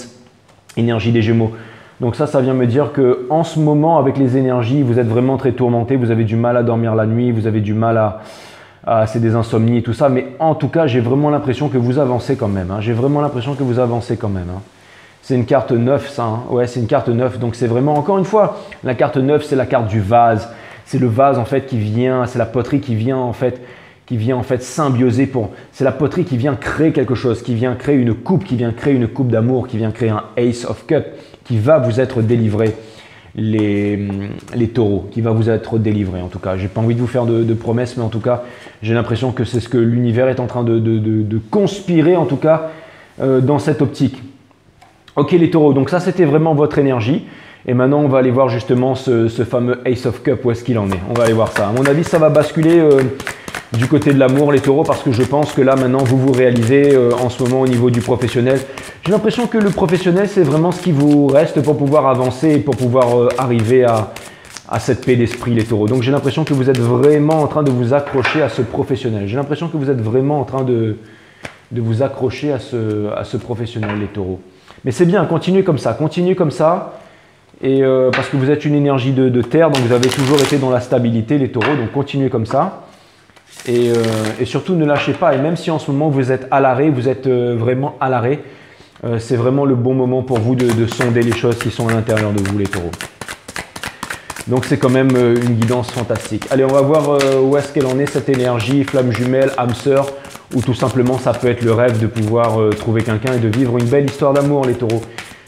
énergie des Gémeaux. Donc ça vient me dire que en ce moment, avec les énergies, vous êtes vraiment très tourmenté, vous avez du mal à dormir la nuit, vous avez du mal c'est des insomnies et tout ça, mais en tout cas, j'ai vraiment l'impression que vous avancez quand même. J'ai vraiment l'impression que vous avancez quand même. C'est une carte 9, ça. Ouais, c'est une carte 9. Donc, c'est vraiment, encore une fois, la carte 9, c'est la carte du vase. C'est le vase, en fait, qui vient, c'est la poterie qui vient, en fait, symbioser pour. C'est la poterie qui vient créer quelque chose, qui vient créer une coupe, qui vient créer une coupe d'amour, qui vient créer un Ace of Cups, qui va vous être délivré. Les taureaux, qui va vous être délivré en tout cas. J'ai pas envie de vous faire de promesses, mais en tout cas, j'ai l'impression que c'est ce que l'univers est en train de conspirer en tout cas dans cette optique. Ok les taureaux, donc ça c'était vraiment votre énergie. Et maintenant on va aller voir justement ce fameux Ace of Cups, où est-ce qu'il en est. On va aller voir ça. À mon avis, ça va basculer du côté de l'amour les taureaux, parce que je pense que là maintenant vous vous réalisez en ce moment au niveau du professionnel. J'ai l'impression que le professionnel c'est vraiment ce qui vous reste pour pouvoir avancer et pour pouvoir arriver à cette paix d'esprit les taureaux. Donc j'ai l'impression que vous êtes vraiment en train de vous accrocher à ce professionnel. J'ai l'impression que vous êtes vraiment en train de vous accrocher à ce professionnel les taureaux. Mais c'est bien, continuez comme ça, et parce que vous êtes une énergie de terre, donc vous avez toujours été dans la stabilité les taureaux, donc continuez comme ça. Et surtout ne lâchez pas, et même si en ce moment vous êtes à l'arrêt, vous êtes vraiment à l'arrêt, c'est vraiment le bon moment pour vous de sonder les choses qui sont à l'intérieur de vous les taureaux. Donc c'est quand même une guidance fantastique. Allez, on va voir où est-ce qu'elle en est cette énergie, flamme jumelle, âme sœur, ou tout simplement ça peut être le rêve de pouvoir trouver quelqu'un et de vivre une belle histoire d'amour les taureaux.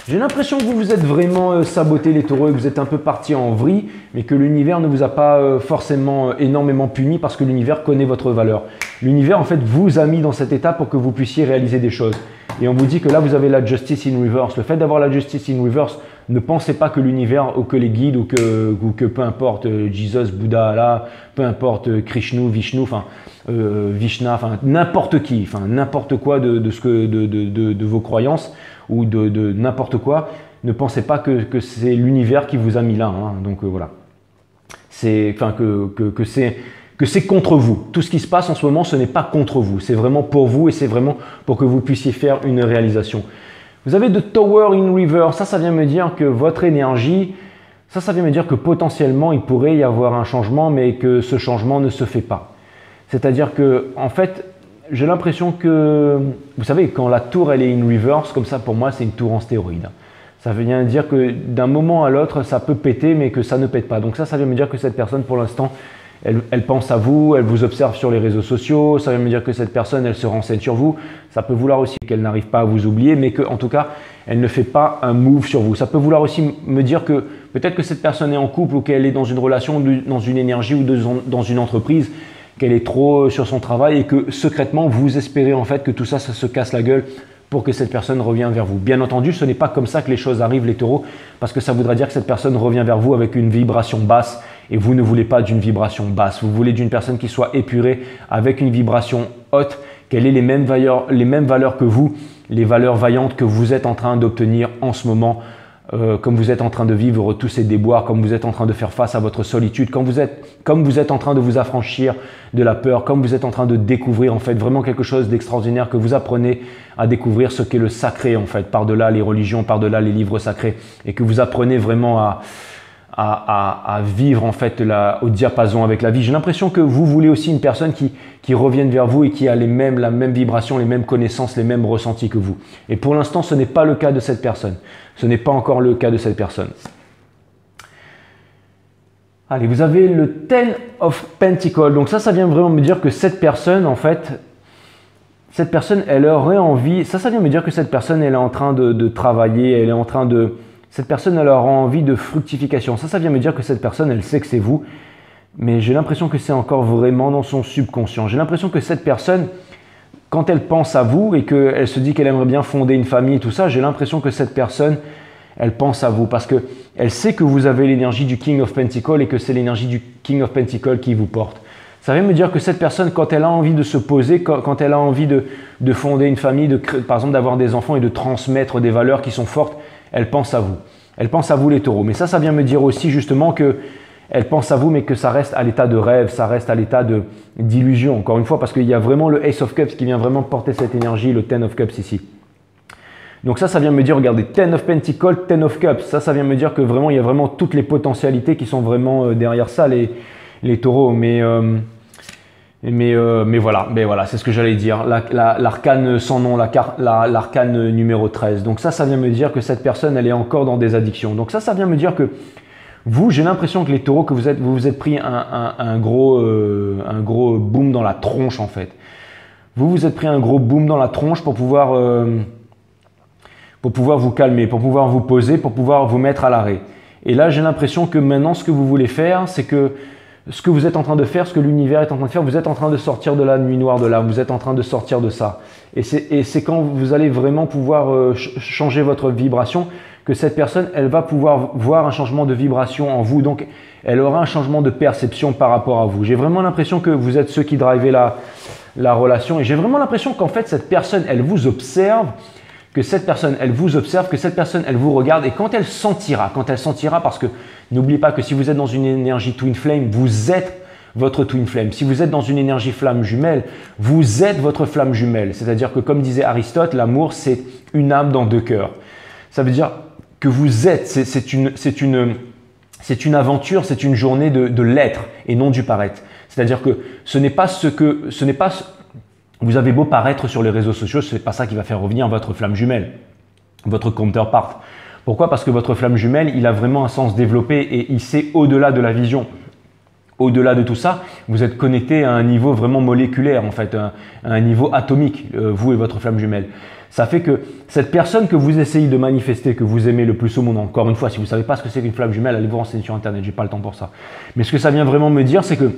J'ai l'impression que vous vous êtes vraiment saboté les taureaux et que vous êtes un peu parti en vrille, mais que l'univers ne vous a pas forcément énormément puni parce que l'univers connaît votre valeur. L'univers en fait vous a mis dans cet état pour que vous puissiez réaliser des choses. Et on vous dit que là vous avez la justice in reverse. Le fait d'avoir la justice in reverse, ne pensez pas que l'univers ou que les guides ou que peu importe Jesus, Bouddha, Allah, peu importe Krishna, Vishnu, enfin Vishna, enfin n'importe qui, enfin n'importe quoi de vos croyances ou de n'importe quoi, ne pensez pas que c'est l'univers qui vous a mis là. Donc voilà, c'est que c'est contre vous. Tout ce qui se passe en ce moment, ce n'est pas contre vous, c'est vraiment pour vous et c'est vraiment pour que vous puissiez faire une réalisation. Vous avez The Tower in Reverse, ça vient me dire que votre énergie, ça vient me dire que potentiellement il pourrait y avoir un changement, mais que ce changement ne se fait pas. C'est-à-dire que, en fait, j'ai l'impression que, vous savez, quand la tour elle est in reverse, comme ça pour moi c'est une tour en stéroïde. Ça veut dire que d'un moment à l'autre ça peut péter, mais que ça ne pète pas. Donc ça vient me dire que cette personne pour l'instant, elle pense à vous, elle vous observe sur les réseaux sociaux, ça veut me dire que cette personne, elle se renseigne sur vous. Ça peut vouloir aussi qu'elle n'arrive pas à vous oublier, mais qu'en tout cas, elle ne fait pas un move sur vous. Ça peut vouloir aussi me dire que peut-être que cette personne est en couple ou qu'elle est dans une relation, dans une énergie ou dans une entreprise, qu'elle est trop sur son travail et que secrètement, vous espérez en fait que tout ça, ça se casse la gueule pour que cette personne revienne vers vous. Bien entendu, ce n'est pas comme ça que les choses arrivent les taureaux, parce que ça voudrait dire que cette personne revient vers vous avec une vibration basse et vous ne voulez pas d'une vibration basse. Vous voulez d'une personne qui soit épurée avec une vibration haute, qu'elle ait les mêmes valeurs que vous, les valeurs vaillantes que vous êtes en train d'obtenir en ce moment, comme vous êtes en train de vivre tous ces déboires, comme vous êtes en train de faire face à votre solitude, comme vous êtes en train de vous affranchir de la peur, comme vous êtes en train de découvrir en fait vraiment quelque chose d'extraordinaire, que vous apprenez à découvrir ce qu'est le sacré en fait, par-delà les religions, par-delà les livres sacrés, et que vous apprenez vraiment à vivre en fait au diapason avec la vie. J'ai l'impression que vous voulez aussi une personne qui revienne vers vous et qui a la même vibration, les mêmes connaissances, les mêmes ressentis que vous. Et pour l'instant, ce n'est pas le cas de cette personne. Ce n'est pas encore le cas de cette personne. Allez, vous avez le Ten of Pentacles. Donc ça vient vraiment me dire que cette personne, en fait, cette personne, elle aurait envie, ça vient me dire que cette personne, elle est en train de travailler, elle est en train de... Cette personne, elle aura envie de fructification. Ça vient me dire que cette personne, elle sait que c'est vous, mais j'ai l'impression que c'est encore vraiment dans son subconscient. J'ai l'impression que cette personne, quand elle pense à vous et qu'elle se dit qu'elle aimerait bien fonder une famille et tout ça, j'ai l'impression que cette personne, Elle pense à vous parce qu'elle sait que vous avez l'énergie du King of Pentacles et que c'est l'énergie du King of Pentacles qui vous porte. Ça veut me dire que cette personne, quand elle a envie de se poser, quand elle a envie de fonder une famille, par exemple d'avoir des enfants et de transmettre des valeurs qui sont fortes, elle pense à vous. Elle pense à vous les taureaux. Mais ça vient me dire aussi justement que elle pense à vous, mais que ça reste à l'état de rêve, ça reste à l'état d'illusion, encore une fois, parce qu'il y a vraiment le Ace of Cups qui vient vraiment porter cette énergie, le Ten of Cups ici. Donc ça vient me dire, regardez, Ten of Pentacles, Ten of Cups, ça vient me dire que vraiment, il y a vraiment toutes les potentialités qui sont vraiment derrière ça, les taureaux. Mais voilà, c'est ce que j'allais dire. L'arcane sans nom, l'arcane numéro 13. Donc ça vient me dire que cette personne, elle est encore dans des addictions. Donc ça vient me dire que vous, j'ai l'impression que les taureaux, que vous vous êtes pris un gros boom dans la tronche en fait. Vous vous êtes pris un gros boom dans la tronche pour pouvoir vous calmer, pour pouvoir vous poser, pour pouvoir vous mettre à l'arrêt. Et là, j'ai l'impression que maintenant, ce que vous voulez faire, c'est que ce que vous êtes en train de faire, ce que l'univers est en train de faire, vous êtes en train de sortir de la nuit noire de l'âme, vous êtes en train de sortir de ça. Et c'est quand vous allez vraiment pouvoir changer votre vibration que cette personne, elle va pouvoir voir un changement de vibration en vous. Donc, elle aura un changement de perception par rapport à vous. J'ai vraiment l'impression que vous êtes ceux qui drivez la relation. Et j'ai vraiment l'impression qu'en fait, cette personne, elle vous observe, que cette personne, elle vous observe, que cette personne, elle vous regarde. Et quand elle sentira, parce que n'oubliez pas que si vous êtes dans une énergie Twin Flame, vous êtes votre Twin Flame. Si vous êtes dans une énergie flamme jumelle, vous êtes votre flamme jumelle. C'est-à-dire que comme disait Aristote, l'amour, c'est une âme dans deux cœurs. Ça veut dire que vous êtes, c'est une aventure, c'est une journée de l'être et non du paraître. C'est-à-dire que vous avez beau paraître sur les réseaux sociaux, ce n'est pas ça qui va faire revenir votre flamme jumelle, votre counterpart. Pourquoi? Parce que votre flamme jumelle, il a vraiment un sens développé et il sait au-delà de la vision. Au-delà de tout ça, vous êtes connecté à un niveau vraiment moléculaire, en fait, à un niveau atomique, vous et votre flamme jumelle. Ça fait que cette personne que vous essayez de manifester, que vous aimez le plus au monde, encore une fois, si vous ne savez pas ce que c'est qu'une flamme jumelle, allez vous renseigner sur Internet, je n'ai pas le temps pour ça. Mais ce que ça vient vraiment me dire, c'est que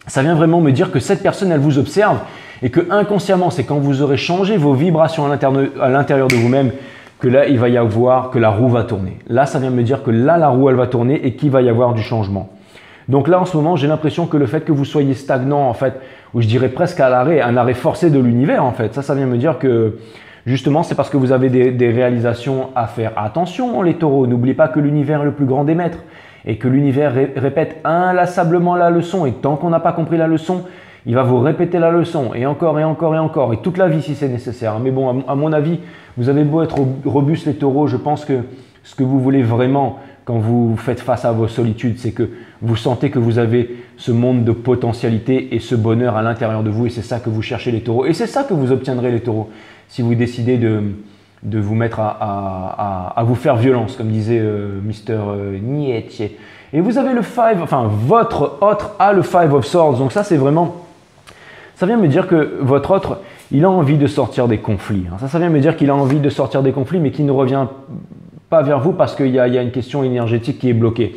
ça vient vraiment me dire que cette personne, elle vous observe et que inconsciemment, c'est quand vous aurez changé vos vibrations à l'intérieur de vous-même que là, il va y avoir, que la roue va tourner. Là, ça vient me dire que là, la roue, elle va tourner et qu'il va y avoir du changement. Donc là, en ce moment, j'ai l'impression que le fait que vous soyez stagnant, en fait, ou je dirais presque à l'arrêt, un arrêt forcé de l'univers, en fait, ça vient me dire que justement, c'est parce que vous avez des réalisations à faire. Attention, les taureaux, n'oubliez pas que l'univers est le plus grand des maîtres et que l'univers répète inlassablement la leçon. Et tant qu'on n'a pas compris la leçon, il va vous répéter la leçon et encore et encore et encore, et toute la vie si c'est nécessaire. Mais bon, à mon avis, vous avez beau être robustes les taureaux, je pense que ce que vous voulez vraiment quand vous faites face à vos solitudes, c'est que vous sentez que vous avez ce monde de potentialité et ce bonheur à l'intérieur de vous et c'est ça que vous cherchez les taureaux. Et c'est ça que vous obtiendrez les taureaux si vous décidez de vous mettre à vous faire violence, comme disait Mr. Nietzsche. Et vous avez le 5, enfin votre autre a le 5 of Swords, donc ça c'est vraiment, ça vient me dire que votre autre, il a envie de sortir des conflits. Ça vient me dire qu'il a envie de sortir des conflits, mais qu'il ne revient pas vers vous parce qu'il y a une question énergétique qui est bloquée.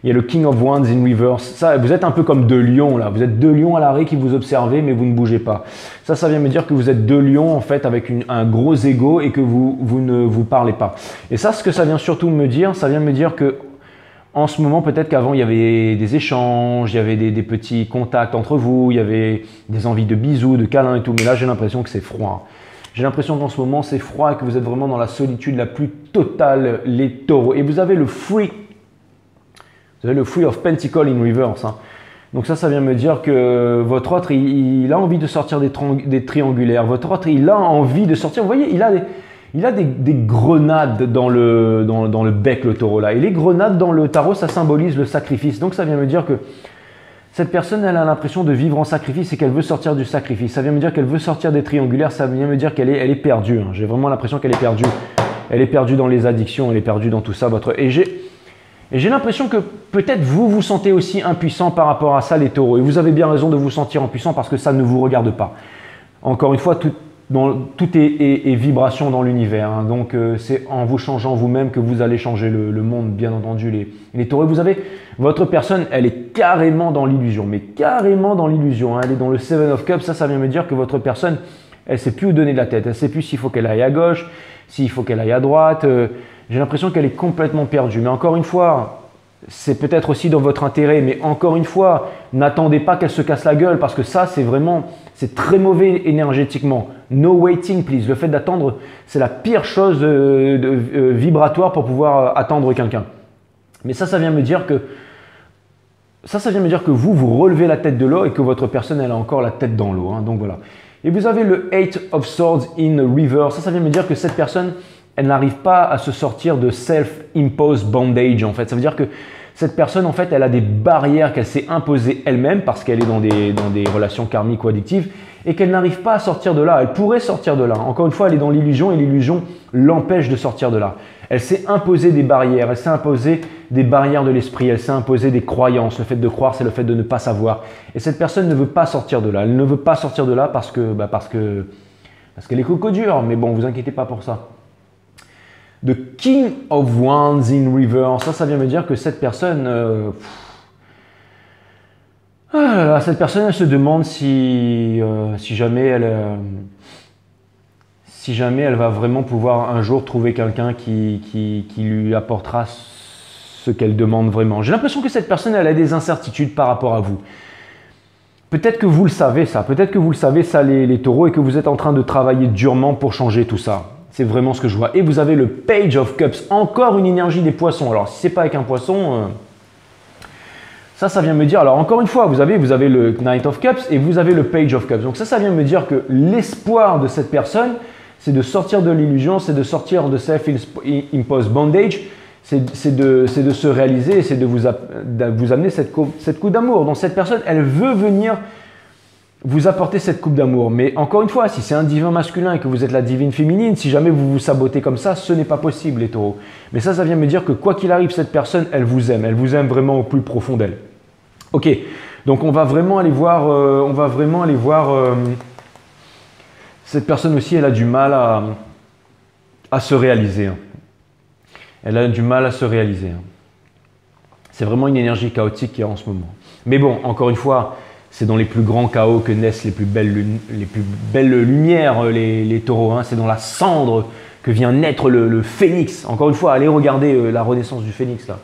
Il y a le King of Wands in reverse. Ça, vous êtes un peu comme deux lions là. Vous êtes deux lions à l'arrêt qui vous observez, mais vous ne bougez pas. Ça vient me dire que vous êtes deux lions en fait avec un gros ego et que vous ne vous parlez pas. Et ça, ce que ça vient surtout me dire, ça vient me dire que en ce moment, peut-être qu'avant, il y avait des échanges, il y avait des petits contacts entre vous, il y avait des envies de bisous, de câlins et tout. Mais là, j'ai l'impression que c'est froid. J'ai l'impression qu'en ce moment, c'est froid et que vous êtes vraiment dans la solitude la plus totale, les taureaux. Et vous avez le Free of Pentacles in reverse. Donc ça vient me dire que votre autre, il a envie de sortir des triangulaires. Votre autre, il a envie de sortir. Vous voyez, il a des grenades dans le bec, le taureau là. Et les grenades dans le tarot, ça symbolise le sacrifice. Donc ça vient me dire que cette personne, elle a l'impression de vivre en sacrifice et qu'elle veut sortir du sacrifice. Ça vient me dire qu'elle veut sortir des triangulaires. Ça vient me dire qu'elle est perdue. J'ai vraiment l'impression qu'elle est perdue. Elle est perdue dans les addictions, elle est perdue dans tout ça. Et j'ai l'impression que peut-être vous vous sentez aussi impuissant par rapport à ça, les taureaux. Et vous avez bien raison de vous sentir impuissant parce que ça ne vous regarde pas. Encore une fois, tout est vibration dans l'univers. Donc, c'est en vous changeant vous-même que vous allez changer le monde, bien entendu. Les taureaux, vous avez votre personne, elle est carrément dans l'illusion. Mais carrément dans l'illusion. Elle est dans le 7 of Cups. Ça vient me dire que votre personne, elle ne sait plus où donner de la tête. Elle ne sait plus s'il faut qu'elle aille à gauche, s'il faut qu'elle aille à droite. J'ai l'impression qu'elle est complètement perdue. Mais encore une fois, c'est peut-être aussi dans votre intérêt, mais encore une fois, n'attendez pas qu'elle se casse la gueule parce que ça, c'est très mauvais énergétiquement. No waiting, please. Le fait d'attendre, c'est la pire chose vibratoire pour pouvoir attendre quelqu'un. Mais ça vient me dire que vous relevez la tête de l'eau et que votre personne, elle a encore la tête dans l'eau. Hein. Donc voilà. Et vous avez le Eight of Swords in Reverse. Ça vient me dire que cette personne, elle n'arrive pas à se sortir de self-imposed bondage en fait. Ça veut dire que cette personne en fait, elle a des barrières qu'elle s'est imposées elle-même parce qu'elle est dans des relations karmiques ou addictives et qu'elle n'arrive pas à sortir de là. Elle pourrait sortir de là. Encore une fois, elle est dans l'illusion et l'illusion l'empêche de sortir de là. Elle s'est imposée des barrières, elle s'est imposée des barrières de l'esprit, elle s'est imposée des croyances. Le fait de croire, c'est le fait de ne pas savoir. Et cette personne ne veut pas sortir de là. Elle ne veut pas sortir de là parce qu'elle est coco dure. Mais bon, vous inquiétez pas pour ça. The King of Wands in Reverse. Ça vient me dire que cette personne, cette personne, elle se demande si jamais elle va vraiment pouvoir un jour trouver quelqu'un qui lui apportera ce qu'elle demande vraiment. J'ai l'impression que cette personne, elle a des incertitudes par rapport à vous. Peut-être que vous le savez ça, les taureaux, et que vous êtes en train de travailler durement pour changer tout ça. C'est vraiment ce que je vois. Et vous avez le Page of Cups, encore une énergie des poissons. Alors, si ce n'est pas avec un poisson, ça vient me dire… Alors, encore une fois, vous avez le Knight of Cups et vous avez le Page of Cups. Donc, ça vient me dire que l'espoir de cette personne, c'est de sortir de l'illusion, c'est de sortir de self-imposed bondage, c'est de se réaliser et c'est de vous amener cette coupe d'amour. Donc, cette personne, elle veut venir vous apporter cette coupe d'amour. Mais encore une fois, si c'est un divin masculin et que vous êtes la divine féminine, si jamais vous vous sabotez comme ça, ce n'est pas possible les taureaux. Mais ça vient me dire que quoi qu'il arrive, cette personne, elle vous aime vraiment au plus profond d'elle. Ok, donc on va vraiment aller voir, cette personne aussi, elle a du mal à se réaliser. Hein. Elle a du mal à se réaliser. Hein. C'est vraiment une énergie chaotique qu'il y a en ce moment. Mais bon, encore une fois, c'est dans les plus grands chaos que naissent les plus belles lumières, les taureaux. Hein. C'est dans la cendre que vient naître le phénix. Encore une fois, allez regarder la renaissance du phénix là.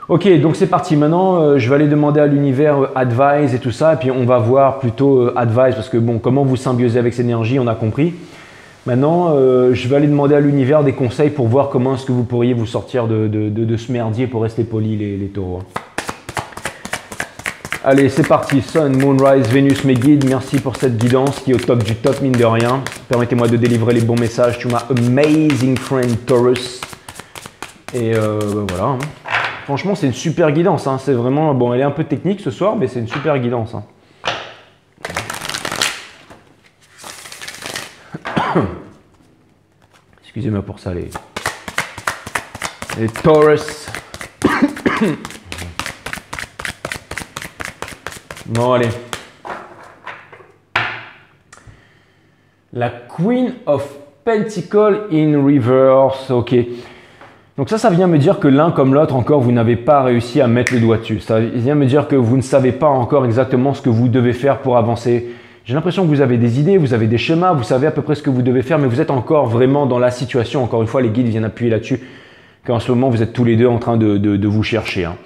Ok, donc c'est parti. Maintenant, je vais aller demander à l'univers advice et tout ça. Et puis on va voir plutôt advice parce que bon, comment vous symbiosez avec cette énergie, on a compris. Maintenant, je vais aller demander à l'univers des conseils pour voir comment est-ce que vous pourriez vous sortir de ce merdier pour rester poli les taureaux. Allez, c'est parti. Sun, Moonrise, Vénus, mes guides. Merci pour cette guidance qui est au top du top, mine de rien. Permettez-moi de délivrer les bons messages to my amazing friend Taurus. Et voilà. Hein. Franchement, c'est une super guidance. Hein. C'est vraiment… Bon, elle est un peu technique ce soir, mais c'est une super guidance. Hein. Excusez-moi pour ça, les Taurus. Bon, allez. La Queen of Pentacles in Reverse. Ok. Donc ça vient me dire que l'un comme l'autre encore, vous n'avez pas réussi à mettre le doigt dessus. Ça vient me dire que vous ne savez pas encore exactement ce que vous devez faire pour avancer. J'ai l'impression que vous avez des idées, vous avez des schémas, vous savez à peu près ce que vous devez faire, mais vous êtes encore vraiment dans la situation. Encore une fois, les guides viennent appuyer là-dessus, qu'en ce moment, vous êtes tous les deux en train de vous chercher. Hein.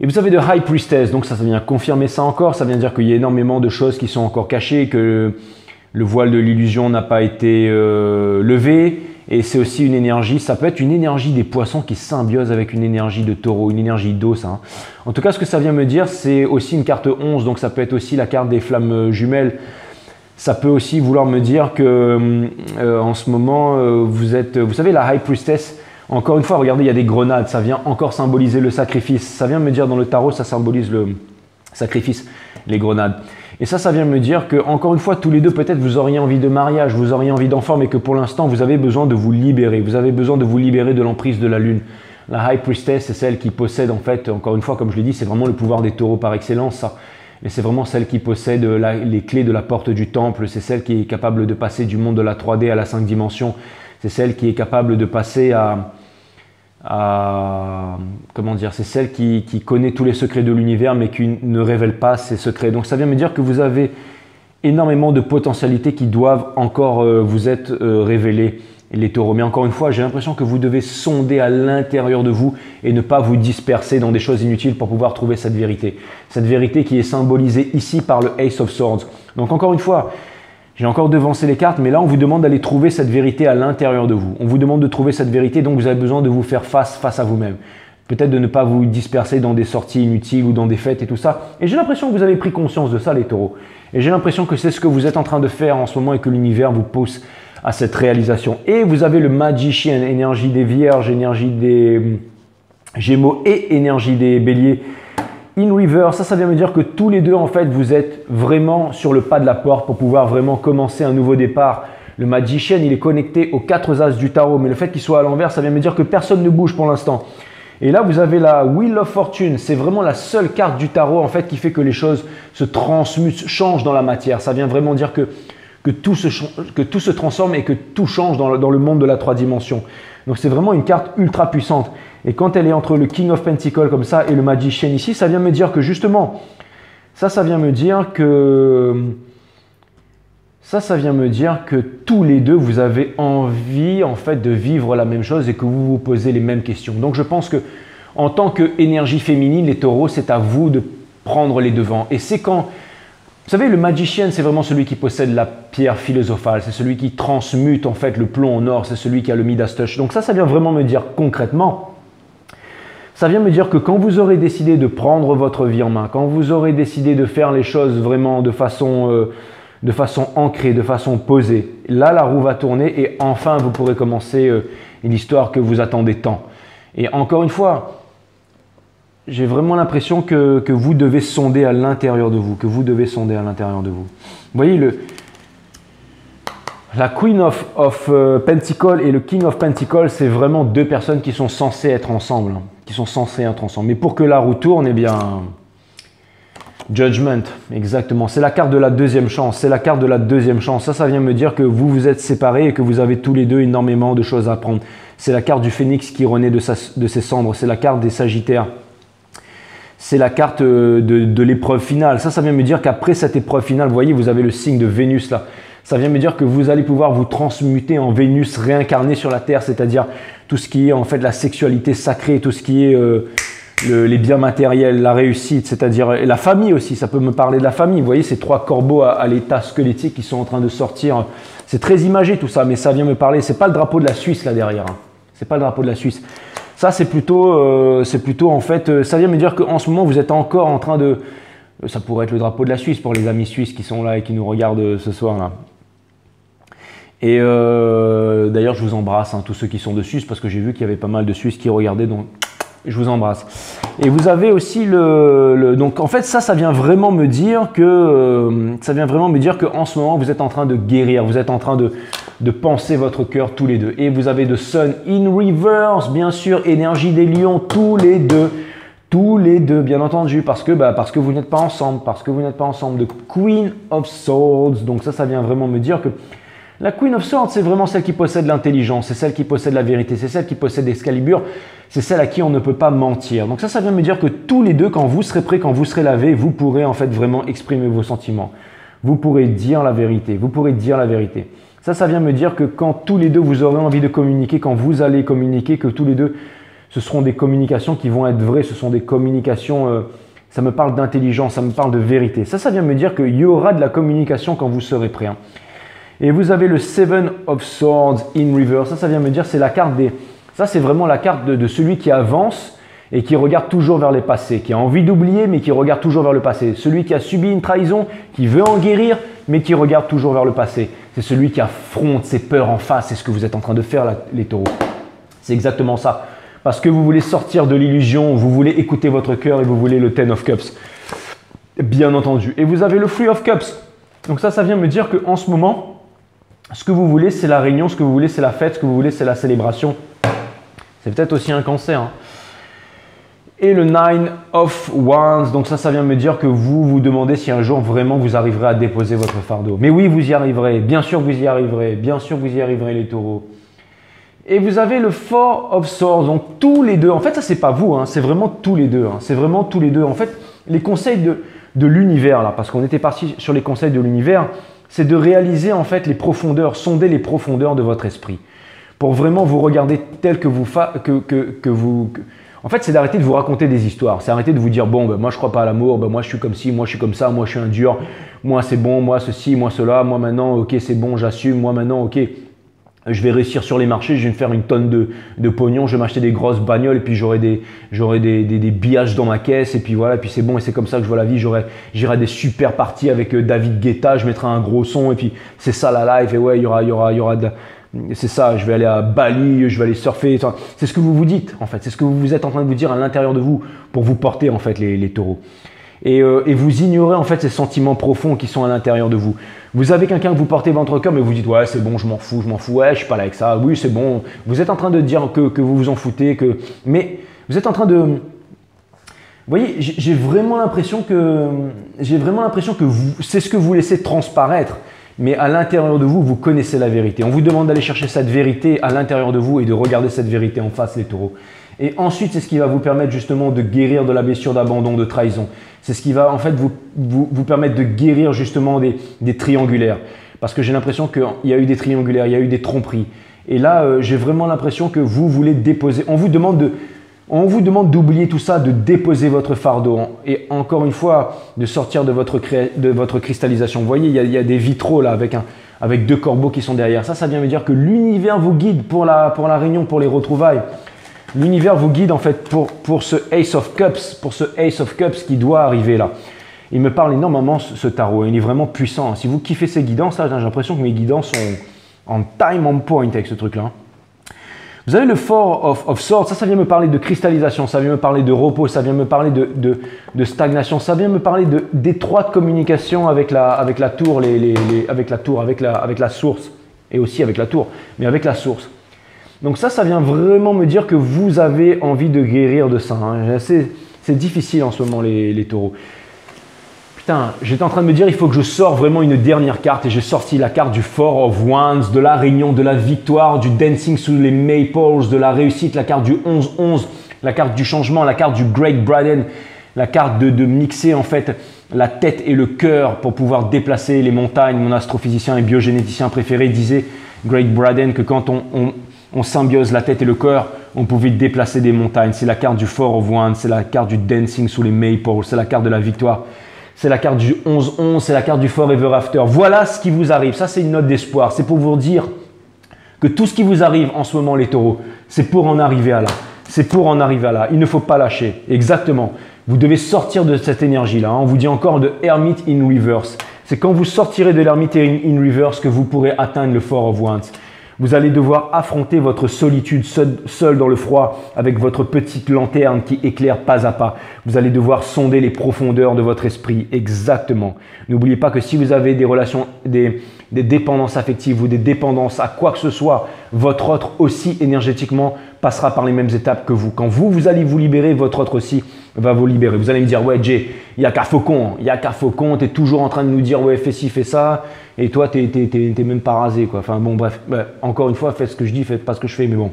Et vous avez de High Priestess, donc ça vient confirmer ça encore. Ça vient dire qu'il y a énormément de choses qui sont encore cachées, que le voile de l'illusion n'a pas été levé. Et c'est aussi une énergie, ça peut être une énergie des poissons qui symbiose avec une énergie de taureau, une énergie d'eau. Ça, hein. En tout cas, ce que ça vient me dire, c'est aussi une carte 11, donc ça peut être aussi la carte des flammes jumelles. Ça peut aussi vouloir me dire que en ce moment, vous savez, la High Priestess, encore une fois, regardez, il y a des grenades, ça vient encore symboliser le sacrifice. Ça vient me dire dans le tarot, ça symbolise le sacrifice, les grenades. Et ça vient me dire que, encore une fois, tous les deux, peut-être vous auriez envie de mariage, vous auriez envie d'enfant, mais que pour l'instant, vous avez besoin de vous libérer. Vous avez besoin de vous libérer de l'emprise de la lune. La High Priestess, c'est celle qui possède, en fait, encore une fois, comme je l'ai dit, c'est vraiment le pouvoir des taureaux par excellence, ça. Mais c'est vraiment celle qui possède les clés de la porte du temple. C'est celle qui est capable de passer du monde de la 3D à la 5 dimensions. C'est celle qui est capable de passer comment dire, c'est celle qui connaît tous les secrets de l'univers mais qui ne révèle pas ses secrets. Donc ça vient me dire que vous avez énormément de potentialités qui doivent encore vous être révélées les taureaux. Mais encore une fois, j'ai l'impression que vous devez sonder à l'intérieur de vous et ne pas vous disperser dans des choses inutiles pour pouvoir trouver cette vérité. Cette vérité qui est symbolisée ici par le Ace of Swords. Donc encore une fois, j'ai encore devancé les cartes, mais là on vous demande d'aller trouver cette vérité à l'intérieur de vous. On vous demande de trouver cette vérité, donc vous avez besoin de vous faire face à vous-même. Peut-être de ne pas vous disperser dans des sorties inutiles ou dans des fêtes et tout ça. Et j'ai l'impression que vous avez pris conscience de ça, les taureaux. Et j'ai l'impression que c'est ce que vous êtes en train de faire en ce moment et que l'univers vous pousse à cette réalisation. Et vous avez le Magician, énergie des Vierges, énergie des Gémeaux et énergie des Béliers. In reverse, ça vient me dire que tous les deux, en fait, vous êtes vraiment sur le pas de la porte pour pouvoir vraiment commencer un nouveau départ. Le Magician, il est connecté aux 4 As du tarot, mais le fait qu'il soit à l'envers, ça vient me dire que personne ne bouge pour l'instant. Et là, vous avez la Wheel of Fortune. C'est vraiment la seule carte du tarot en fait qui fait que les choses se transmutent, changent dans la matière. Ça vient vraiment dire que tout se transforme et que tout change dans le monde de la 3 dimensions. Donc c'est vraiment une carte ultra puissante. Et quand elle est entre le King of Pentacles comme ça et le Magician ici, ça vient me dire que justement, ça vient me dire que tous les deux, vous avez envie en fait de vivre la même chose et que vous vous posez les mêmes questions. Donc je pense que en tant qu'énergie féminine, les taureaux, c'est à vous de prendre les devants. Et c'est quand, vous savez, le Magician, c'est vraiment celui qui possède la pierre philosophale, c'est celui qui transmute en fait le plomb en or, c'est celui qui a le Midas Touch. Donc ça vient vraiment me dire concrètement, ça vient me dire que quand vous aurez décidé de prendre votre vie en main, quand vous aurez décidé de faire les choses vraiment de façon ancrée, de façon posée. Là, la roue va tourner et enfin, vous pourrez commencer une histoire que vous attendez tant. Et encore une fois, j'ai vraiment l'impression que vous devez sonder à l'intérieur de vous, Vous voyez, la Queen of Pentacles et le King of Pentacles, c'est vraiment 2 personnes qui sont censées être ensemble. Mais pour que la roue tourne, eh bien... Judgment, exactement. C'est la carte de la deuxième chance. Ça vient me dire que vous vous êtes séparés et que vous avez tous les deux énormément de choses à apprendre. C'est la carte du phénix qui renaît de ses cendres. C'est la carte des sagittaires. C'est la carte de l'épreuve finale. Ça vient me dire qu'après cette épreuve finale, vous voyez, vous avez le signe de Vénus là. Ça vient me dire que vous allez pouvoir vous transmuter en Vénus réincarnée sur la Terre, c'est-à-dire tout ce qui est en fait la sexualité sacrée, tout ce qui est... les biens matériels, la réussite, c'est-à-dire la famille aussi, ça peut me parler de la famille. Vous voyez ces 3 corbeaux à l'état squelettique qui sont en train de sortir. C'est très imagé tout ça, mais ça vient me parler. C'est pas le drapeau de la Suisse là derrière. C'est pas le drapeau de la Suisse. Ça c'est plutôt en fait, ça vient me dire qu'en ce moment vous êtes encore en train de... Ça pourrait être le drapeau de la Suisse pour les amis suisses qui sont là et qui nous regardent ce soir là. Et d'ailleurs je vous embrasse, tous ceux qui sont de Suisse, parce que j'ai vu qu'il y avait pas mal de Suisses qui regardaient, donc... Je vous embrasse. Et vous avez aussi donc en fait ça vient vraiment me dire que en ce moment vous êtes en train de guérir, vous êtes en train de penser votre cœur tous les deux. Et vous avez de Sun in reverse, bien sûr, énergie des lions, tous les deux, bien entendu, parce que vous n'êtes pas ensemble, de Queen of Swords. Donc ça vient vraiment me dire que la Queen of Swords, c'est vraiment celle qui possède l'intelligence, c'est celle qui possède la vérité, c'est celle qui possède l'Excalibur, c'est celle à qui on ne peut pas mentir. Donc ça vient me dire que tous les deux, quand vous serez prêts, quand vous serez lavé, vous pourrez en fait vraiment exprimer vos sentiments. Vous pourrez dire la vérité, Ça vient me dire que quand tous les deux, vous aurez envie de communiquer, quand vous allez communiquer, que tous les deux, ce seront des communications qui vont être vraies, ce sont des communications... ça me parle d'intelligence, ça me parle de vérité. Ça vient me dire qu'il y aura de la communication quand vous serez prêts. Et vous avez le Seven of Swords in reverse. Ça vient me dire, c'est la carte des... Ça, c'est vraiment la carte de celui qui avance et qui regarde toujours vers le passé, qui a envie d'oublier, mais qui regarde toujours vers le passé. Celui qui a subi une trahison, qui veut en guérir, mais qui regarde toujours vers le passé. C'est celui qui affronte ses peurs en face. C'est ce que vous êtes en train de faire, là, les taureaux. C'est exactement ça. Parce que vous voulez sortir de l'illusion, vous voulez écouter votre cœur et vous voulez le Ten of Cups. Bien entendu. Et vous avez le Three of Cups. Donc ça vient me dire qu'en ce moment, ce que vous voulez, c'est la réunion, ce que vous voulez, c'est la fête, ce que vous voulez, c'est la célébration. C'est peut-être aussi un cancer. Et le Nine of Wands, donc ça vient me dire que vous vous demandez si un jour vraiment vous arriverez à déposer votre fardeau. Mais oui, vous y arriverez, bien sûr vous y arriverez, les taureaux. Et vous avez le Four of Swords, donc tous les deux. En fait, ça c'est pas vous, c'est vraiment tous les deux. C'est vraiment tous les deux. En fait, les conseils de l'univers, là, parce qu'on était parti sur les conseils de l'univers, c'est de réaliser en fait les profondeurs, sonder les profondeurs de votre esprit. pour vraiment vous regarder tel que vous en fait, c'est d'arrêter de vous raconter des histoires. C'est arrêter de vous dire, bon, ben, moi, je crois pas à l'amour, ben, moi, je suis comme ci, moi, je suis comme ça, moi, je suis un dur, moi, c'est bon, moi, ceci, moi, cela, moi, maintenant, ok, c'est bon, j'assume, moi, maintenant, ok, je vais réussir sur les marchés, je vais me faire une tonne de pognon, je vais m'acheter des grosses bagnoles et puis j'aurai des billages dans ma caisse et puis voilà, et puis c'est bon et c'est comme ça que je vois la vie, j'irai à des super parties avec David Guetta, je mettrai un gros son et puis c'est ça la life et ouais, il y aura c'est ça, je vais aller à Bali, je vais aller surfer, c'est ce que vous vous dites en fait, c'est ce que vous êtes en train de vous dire à l'intérieur de vous pour vous porter en fait les taureaux. Et vous ignorez en fait ces sentiments profonds qui sont à l'intérieur de vous. Vous avez quelqu'un que vous portez votre cœur, mais vous dites ouais c'est bon, je m'en fous, ouais je suis pas là avec ça, oui c'est bon. Vous êtes en train de dire que vous vous en foutez, mais vous êtes en train de, vous voyez, j'ai vraiment l'impression que c'est ce que vous laissez transparaître. Mais à l'intérieur de vous, vous connaissez la vérité. On vous demande d'aller chercher cette vérité à l'intérieur de vous et de regarder cette vérité en face, les taureaux. Et ensuite, c'est ce qui va vous permettre justement de guérir de la blessure d'abandon, de trahison. C'est ce qui va en fait vous permettre de guérir justement des triangulaires. Parce que j'ai l'impression qu'il y a eu des triangulaires, il y a eu des tromperies. Et là, j'ai vraiment l'impression que vous voulez déposer. On vous demande d'oublier tout ça, de déposer votre fardeau et encore une fois de sortir de votre cristallisation. Vous voyez, il y a des vitraux là avec deux corbeaux qui sont derrière. Ça vient me dire que l'univers vous guide pour la réunion, pour les retrouvailles. L'univers vous guide en fait pour ce Ace of Cups, qui doit arriver là. Il me parle énormément ce tarot, il est vraiment puissant. Si vous kiffez ces guidances, j'ai l'impression que mes guidances sont en time on point avec ce truc là. Vous avez le Four of Swords, ça vient me parler de cristallisation, ça vient me parler de repos, ça vient me parler de stagnation, ça vient me parler d'étroite communication avec la tour, avec la source, et aussi avec la tour, mais avec la source. Donc ça vient vraiment me dire que vous avez envie de guérir de ça. Hein. C'est difficile en ce moment les taureaux. Putain, j'étais en train de me dire il faut que je sorte vraiment une dernière carte et j'ai sorti la carte du Four of Wands, de la réunion, de la victoire, du dancing sous les maples, de la réussite, la carte du 11-11, la carte du changement, la carte du Great Braden, la carte de mixer en fait la tête et le cœur pour pouvoir déplacer les montagnes. Mon astrophysicien et biogénéticien préféré disait, Great Braden, que quand on symbiose la tête et le cœur, on pouvait déplacer des montagnes. C'est la carte du Four of Wands, c'est la carte du dancing sous les maples, c'est la carte de la victoire. C'est la carte du 11-11, c'est la carte du Forever After. Voilà ce qui vous arrive. Ça, c'est une note d'espoir. C'est pour vous dire que tout ce qui vous arrive en ce moment, les taureaux, c'est pour en arriver à là. C'est pour en arriver à là. Il ne faut pas lâcher. Exactement. Vous devez sortir de cette énergie-là. On vous dit encore de Hermit in Reverse. C'est quand vous sortirez de l'Hermit in Reverse que vous pourrez atteindre le Four of Wands. Vous allez devoir affronter votre solitude seul dans le froid avec votre petite lanterne qui éclaire pas à pas. Vous allez devoir sonder les profondeurs de votre esprit. Exactement. N'oubliez pas que si vous avez des relations, des dépendances affectives ou des dépendances à quoi que ce soit, votre autre aussi énergétiquement passera par les mêmes étapes que vous. Quand vous allez vous libérer, votre autre aussi va vous libérer. Vous allez me dire, ouais Jay, il n'y a qu'à Faucon, tu es toujours en train de nous dire, ouais fais ci, fais ça, et toi t'es même pas rasé quoi. Enfin bon bref, encore une fois, faites ce que je dis, faites pas ce que je fais, mais bon. De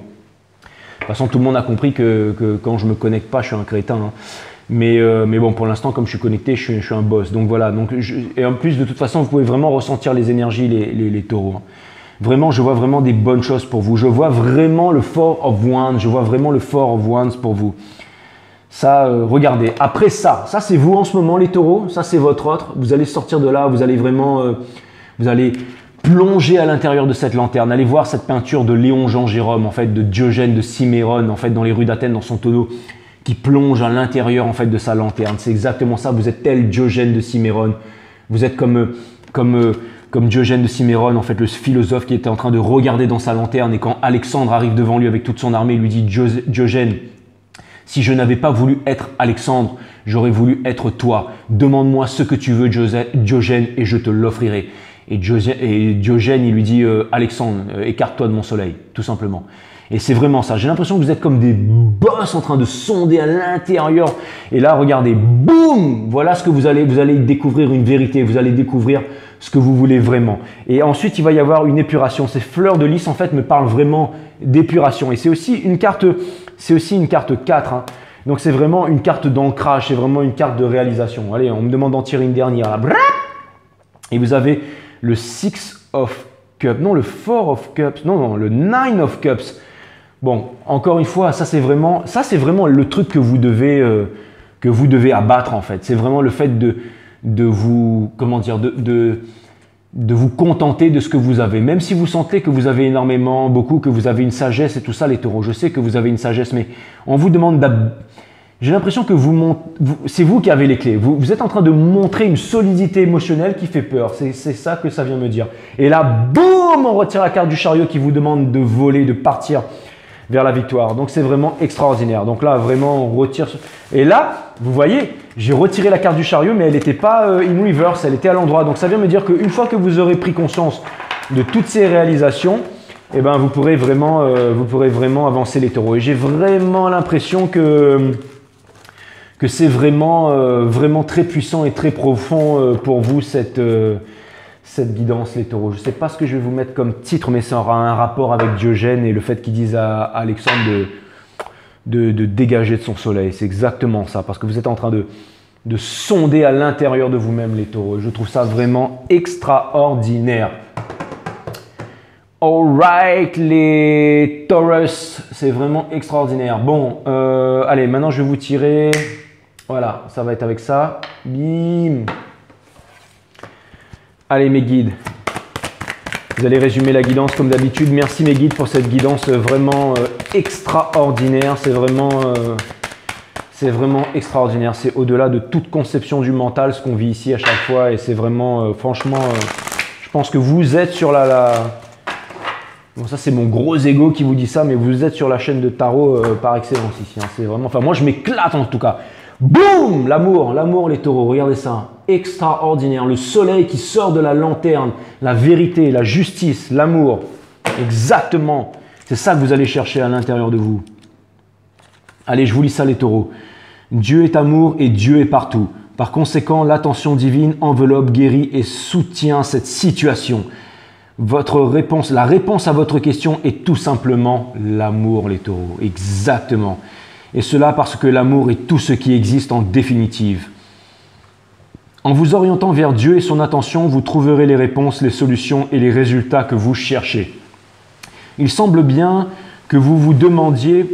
toute façon, tout le monde a compris que quand je me connecte pas, je suis un crétin. Hein. Mais bon, pour l'instant, comme je suis connecté, je suis un boss. Donc voilà. Et en plus, de toute façon, vous pouvez vraiment ressentir les énergies, les taureaux. Hein. Vraiment, je vois vraiment des bonnes choses pour vous. Je vois vraiment le Four of Wands. Je vois vraiment le Four of Wands pour vous. Ça, regardez. Après ça c'est vous en ce moment, les taureaux. Ça, c'est votre autre. Vous allez sortir de là. Vous allez vraiment, vous allez plonger à l'intérieur de cette lanterne. Allez voir cette peinture de Léon Jean Gérôme, en fait, de Diogène de Cimmérone, en fait, dans les rues d'Athènes, dans son tonneau, qui plonge à l'intérieur, en fait, de sa lanterne. C'est exactement ça. Vous êtes tel Diogène de Cimmérone. Vous êtes comme Diogène de Cimmérone, en fait, le philosophe qui était en train de regarder dans sa lanterne. Et quand Alexandre arrive devant lui avec toute son armée, il lui dit, Diogène, si je n'avais pas voulu être Alexandre, j'aurais voulu être toi. Demande-moi ce que tu veux, Diogène, et je te l'offrirai. Et Diogène, il lui dit, Alexandre, écarte-toi de mon soleil, tout simplement. Et c'est vraiment ça. J'ai l'impression que vous êtes comme des boss en train de sonder à l'intérieur. Et là, regardez, boum, voilà ce que vous allez découvrir une vérité. Vous allez découvrir ce que vous voulez vraiment. Et ensuite, il va y avoir une épuration. Ces fleurs de lys, en fait, me parlent vraiment d'épuration. Et c'est aussi une carte 4. Hein. Donc, c'est vraiment une carte d'ancrage. C'est vraiment une carte de réalisation. Allez, on me demande d'en tirer une dernière. Là. Et vous avez le Six of Cups. Non, le 4 of Cups. Non, non, le 9 of Cups. Bon, encore une fois, ça c'est vraiment le truc que vous devez abattre en fait. C'est vraiment le fait de vous, comment dire, de vous contenter de ce que vous avez. Même si vous sentez que vous avez énormément, beaucoup, que vous avez une sagesse et tout ça, les taureaux. Je sais que vous avez une sagesse, mais on vous demande j'ai l'impression que c'est vous qui avez les clés. Vous êtes en train de montrer une solidité émotionnelle qui fait peur. C'est ça que ça vient me dire. Et là, boum, on retire la carte du chariot qui vous demande de voler, de partir vers la victoire. Donc, c'est vraiment extraordinaire. Donc là, vraiment, on retire. Et là, vous voyez, j'ai retiré la carte du chariot, mais elle n'était pas in reverse, elle était à l'endroit. Donc, ça vient me dire qu'une fois que vous aurez pris conscience de toutes ces réalisations, eh ben, vous pourrez vraiment avancer les taureaux. Et j'ai vraiment l'impression que c'est vraiment très puissant et très profond pour vous cette guidance, les taureaux. Je ne sais pas ce que je vais vous mettre comme titre, mais ça aura un rapport avec Diogène et le fait qu'ils disent à Alexandre de dégager de son soleil. C'est exactement ça, parce que vous êtes en train de sonder à l'intérieur de vous-même, les taureaux. Je trouve ça vraiment extraordinaire. Alright, les Taurus, c'est vraiment extraordinaire. Bon, allez, maintenant je vais vous tirer. Voilà, ça va être avec ça. Bim. Allez, mes guides. Vous allez résumer la guidance comme d'habitude. Merci, mes guides, pour cette guidance vraiment extraordinaire. C'est vraiment extraordinaire. C'est au-delà de toute conception du mental, ce qu'on vit ici à chaque fois. Et c'est vraiment, franchement, je pense que vous êtes sur Bon, ça, c'est mon gros ego qui vous dit ça, mais vous êtes sur la chaîne de tarot par excellence ici. Hein. C'est vraiment, enfin, moi, je m'éclate en tout cas. Boum! L'amour, les taureaux. Regardez ça. Extraordinaire. Le soleil qui sort de la lanterne. La vérité, la justice, l'amour. Exactement. C'est ça que vous allez chercher à l'intérieur de vous. Allez, je vous lis ça, les taureaux. Dieu est amour et Dieu est partout. Par conséquent, l'attention divine enveloppe, guérit et soutient cette situation. La réponse à votre question est tout simplement l'amour, les taureaux. Exactement. Et cela parce que l'amour est tout ce qui existe en définitive. En vous orientant vers Dieu et son attention, vous trouverez les réponses, les solutions et les résultats que vous cherchez. Il semble bien que vous vous demandiez,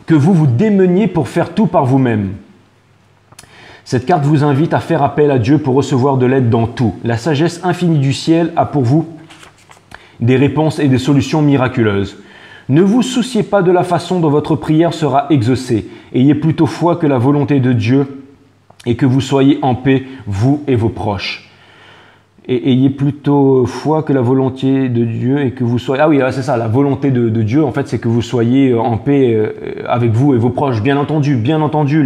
que vous vous démeniez pour faire tout par vous-même. Cette carte vous invite à faire appel à Dieu pour recevoir de l'aide dans tout. La sagesse infinie du ciel a pour vous des réponses et des solutions miraculeuses. Ne vous souciez pas de la façon dont votre prière sera exaucée. Ayez plutôt foi que la volonté de Dieu et que vous soyez en paix, vous et vos proches. Et ayez plutôt foi que la volonté de Dieu et que vous soyez... Ah oui, c'est ça, la volonté de Dieu, en fait, c'est que vous soyez en paix avec vous et vos proches. Bien entendu,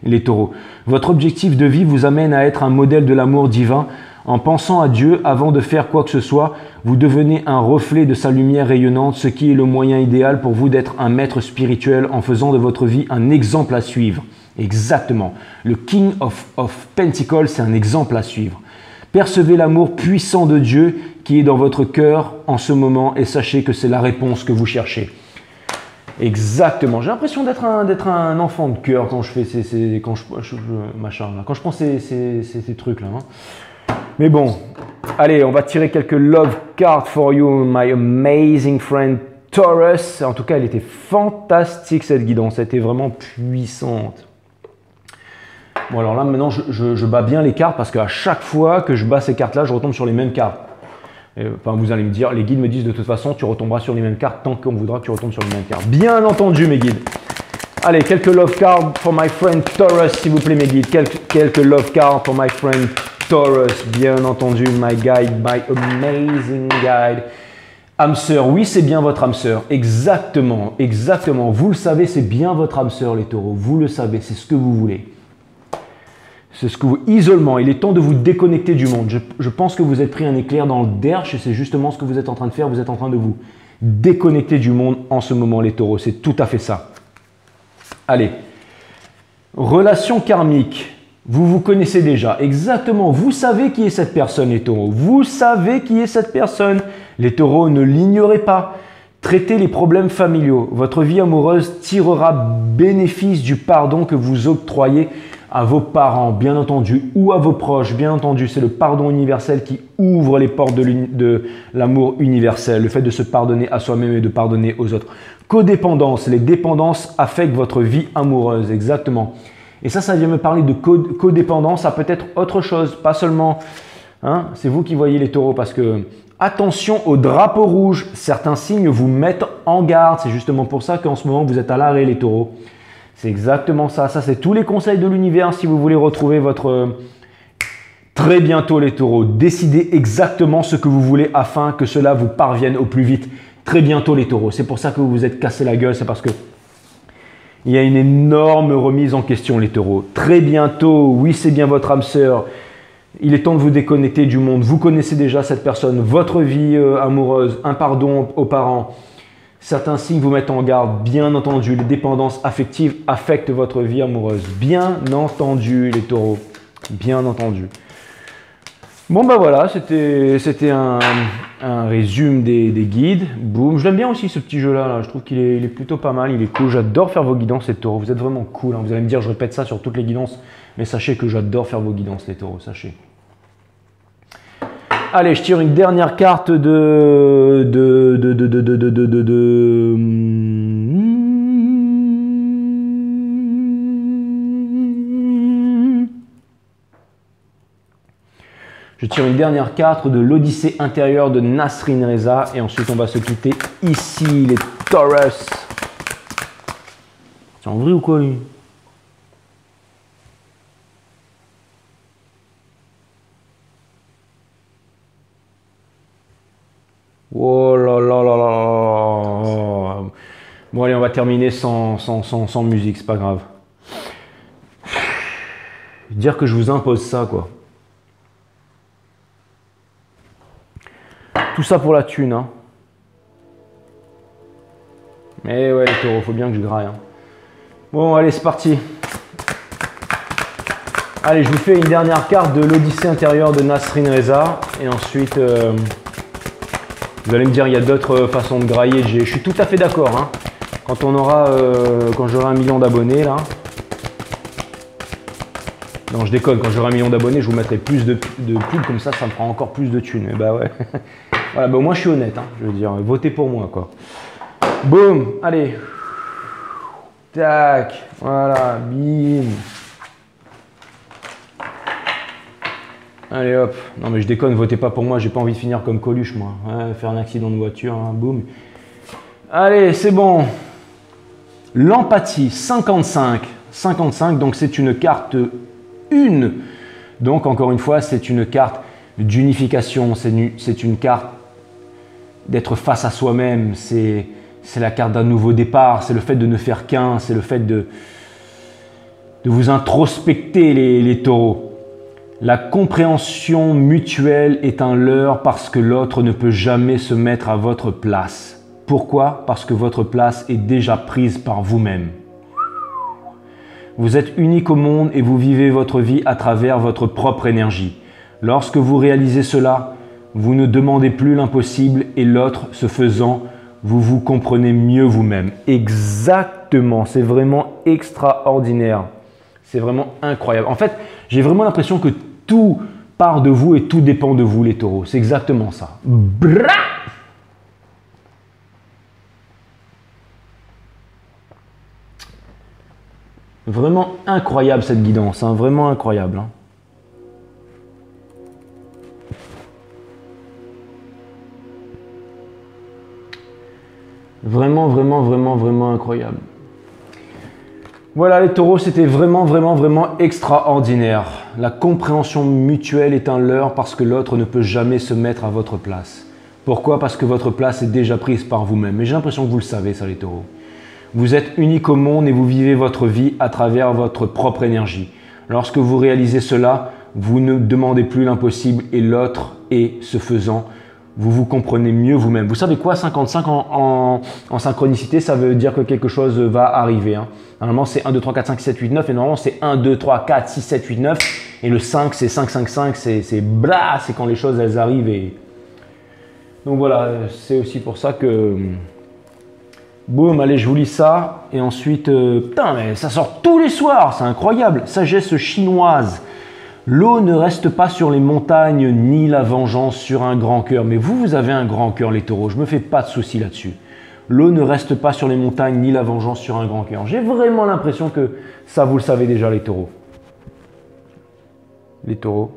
les taureaux. Votre objectif de vie vous amène à être un modèle de l'amour divin. En pensant à Dieu avant de faire quoi que ce soit, vous devenez un reflet de sa lumière rayonnante, ce qui est le moyen idéal pour vous d'être un maître spirituel en faisant de votre vie un exemple à suivre. Exactement. Le King of Pentacles, c'est un exemple à suivre. Percevez l'amour puissant de Dieu qui est dans votre cœur en ce moment et sachez que c'est la réponse que vous cherchez. Exactement. J'ai l'impression d'être un enfant de cœur quand je fais quand je pense ces trucs-là. Hein. Mais bon, allez, on va tirer quelques love cards for you, my amazing friend Taurus. En tout cas, elle était fantastique cette guidance, elle était vraiment puissante. Bon, alors là, maintenant, je bats bien les cartes parce qu'à chaque fois que je bats ces cartes-là, je retombe sur les mêmes cartes. Enfin, vous allez me dire, les guides me disent de toute façon, tu retomberas sur les mêmes cartes tant qu'on voudra que tu retombes sur les mêmes cartes. Bien entendu, mes guides. Allez, quelques love cards for my friend Taurus, s'il vous plaît, mes guides. Quelques love cards for my friend Taurus, bien entendu, my guide, my amazing guide. Âme sœur, oui, c'est bien votre âme sœur. Exactement, exactement. Vous le savez, c'est bien votre âme sœur, les taureaux. Vous le savez, c'est ce que vous voulez. C'est ce que vous... Isolement, il est temps de vous déconnecter du monde. Je pense que vous êtes pris un éclair dans le derche et c'est justement ce que vous êtes en train de faire. Vous êtes en train de vous déconnecter du monde en ce moment, les taureaux. C'est tout à fait ça. Allez. Relation karmique. Vous vous connaissez déjà. Exactement. Vous savez qui est cette personne, les taureaux. Vous savez qui est cette personne. Les taureaux, ne l'ignorez pas. Traitez les problèmes familiaux. Votre vie amoureuse tirera bénéfice du pardon que vous octroyez à vos parents, bien entendu, ou à vos proches, bien entendu. C'est le pardon universel qui ouvre les portes de l'amour universel, le fait de se pardonner à soi-même et de pardonner aux autres. Codépendance, les dépendances affectent votre vie amoureuse, exactement. Et ça vient me parler de codépendance à peut-être autre chose, pas seulement, hein, c'est vous qui voyez les taureaux, parce que attention au drapeau rouge, certains signes vous mettent en garde, c'est justement pour ça qu'en ce moment vous êtes à l'arrêt les taureaux. C'est exactement ça, ça c'est tous les conseils de l'univers si vous voulez retrouver votre... Très bientôt les taureaux, décidez exactement ce que vous voulez afin que cela vous parvienne au plus vite. Très bientôt les taureaux, c'est pour ça que vous vous êtes cassé la gueule, c'est parce que il y a une énorme remise en question les taureaux. Très bientôt, oui c'est bien votre âme sœur, il est temps de vous déconnecter du monde. Vous connaissez déjà cette personne, votre vie amoureuse, un pardon aux parents. Certains signes vous mettent en garde, bien entendu. Les dépendances affectives affectent votre vie amoureuse. Bien entendu les taureaux, bien entendu. Bon bah voilà, c'était un résumé des guides. Boum, je l'aime bien aussi ce petit jeu là, je trouve qu'il est plutôt pas mal, il est cool. J'adore faire vos guidances les taureaux, vous êtes vraiment cool. Hein. Vous allez me dire, je répète ça sur toutes les guidances, mais sachez que j'adore faire vos guidances les taureaux, sachez. Allez, je tire une dernière carte Je tire une dernière carte de l'Odyssée intérieure de Nasrin Reza et ensuite on va se quitter ici les Taurus. C'est en vrai ou quoi lui? Oh là là là là. Bon allez, on va terminer sans musique, c'est pas grave. Dire que je vous impose ça quoi. Tout ça pour la thune, hein. Mais ouais les taureaux, faut bien que je graille. Hein. Bon allez, c'est parti. Allez, je vous fais une dernière carte de l'Odyssée intérieure de Nasrin Reza. Et ensuite, vous allez me dire, il y a d'autres façons de grailler. Je suis tout à fait d'accord. Hein. Quand on aura, quand j'aurai 1 million d'abonnés là. Non, je déconne. Quand j'aurai 1 million d'abonnés, je vous mettrai plus de pubs comme ça me fera encore plus de thunes. Et bah ouais. Voilà, bah moi je suis honnête. Hein, je veux dire, votez pour moi quoi. Boum, allez. Tac, voilà, bim. Allez hop, non mais je déconne, votez pas pour moi, j'ai pas envie de finir comme Coluche moi, ouais, faire un accident de voiture, hein, boum. Allez, c'est bon. L'empathie, 55, donc c'est une carte 1. Donc encore une fois, c'est une carte d'unification, c'est une carte d'être face à soi-même, c'est la carte d'un nouveau départ, c'est le fait de ne faire qu'un, c'est le fait de vous introspecter les taureaux. La compréhension mutuelle est un leurre parce que l'autre ne peut jamais se mettre à votre place. Pourquoi? Parce que votre place est déjà prise par vous-même. Vous êtes unique au monde et vous vivez votre vie à travers votre propre énergie. Lorsque vous réalisez cela, vous ne demandez plus l'impossible et l'autre, ce faisant, vous vous comprenez mieux vous-même. Exactement, c'est vraiment extraordinaire. C'est vraiment incroyable. En fait, j'ai vraiment l'impression que tout part de vous et tout dépend de vous les taureaux. C'est exactement ça. Bra! Vraiment incroyable cette guidance, hein, vraiment incroyable. Hein. Vraiment, vraiment, vraiment, vraiment incroyable. Voilà les taureaux, c'était vraiment, vraiment, vraiment extraordinaire. La compréhension mutuelle est un leurre parce que l'autre ne peut jamais se mettre à votre place. Pourquoi? Parce que votre place est déjà prise par vous-même. Mais j'ai l'impression que vous le savez ça les taureaux. Vous êtes unique au monde et vous vivez votre vie à travers votre propre énergie. Lorsque vous réalisez cela, vous ne demandez plus l'impossible et l'autre, et ce faisant, vous vous comprenez mieux vous-même. Vous savez quoi, 55 en synchronicité, ça veut dire que quelque chose va arriver. Hein. Normalement, c'est 1, 2, 3, 4, 5, 6, 7, 8, 9. Et normalement, c'est 1, 2, 3, 4, 6, 7, 8, 9. Et le 5, c'est 5, 5, 5. C'est blah, c'est quand les choses, elles arrivent. Et... Donc voilà, c'est aussi pour ça que Boum, allez, je vous lis ça. Et ensuite, putain, mais ça sort tous les soirs, c'est incroyable. Sagesse chinoise. L'eau ne reste pas sur les montagnes, ni la vengeance sur un grand cœur. Mais vous, vous avez un grand cœur, les taureaux. Je me fais pas de soucis là-dessus. L'eau ne reste pas sur les montagnes, ni la vengeance sur un grand cœur. J'ai vraiment l'impression que ça, vous le savez déjà, les taureaux. Les taureaux.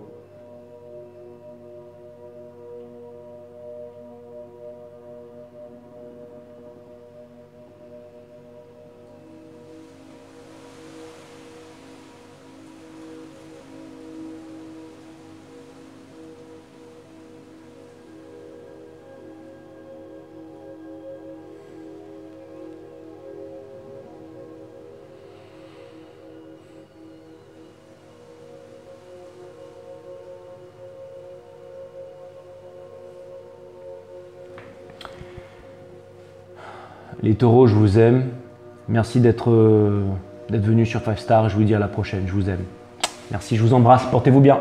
Les taureaux, je vous aime. Merci d'être venu sur 5 Star. Je vous dis à la prochaine. Je vous aime. Merci, je vous embrasse. Portez-vous bien.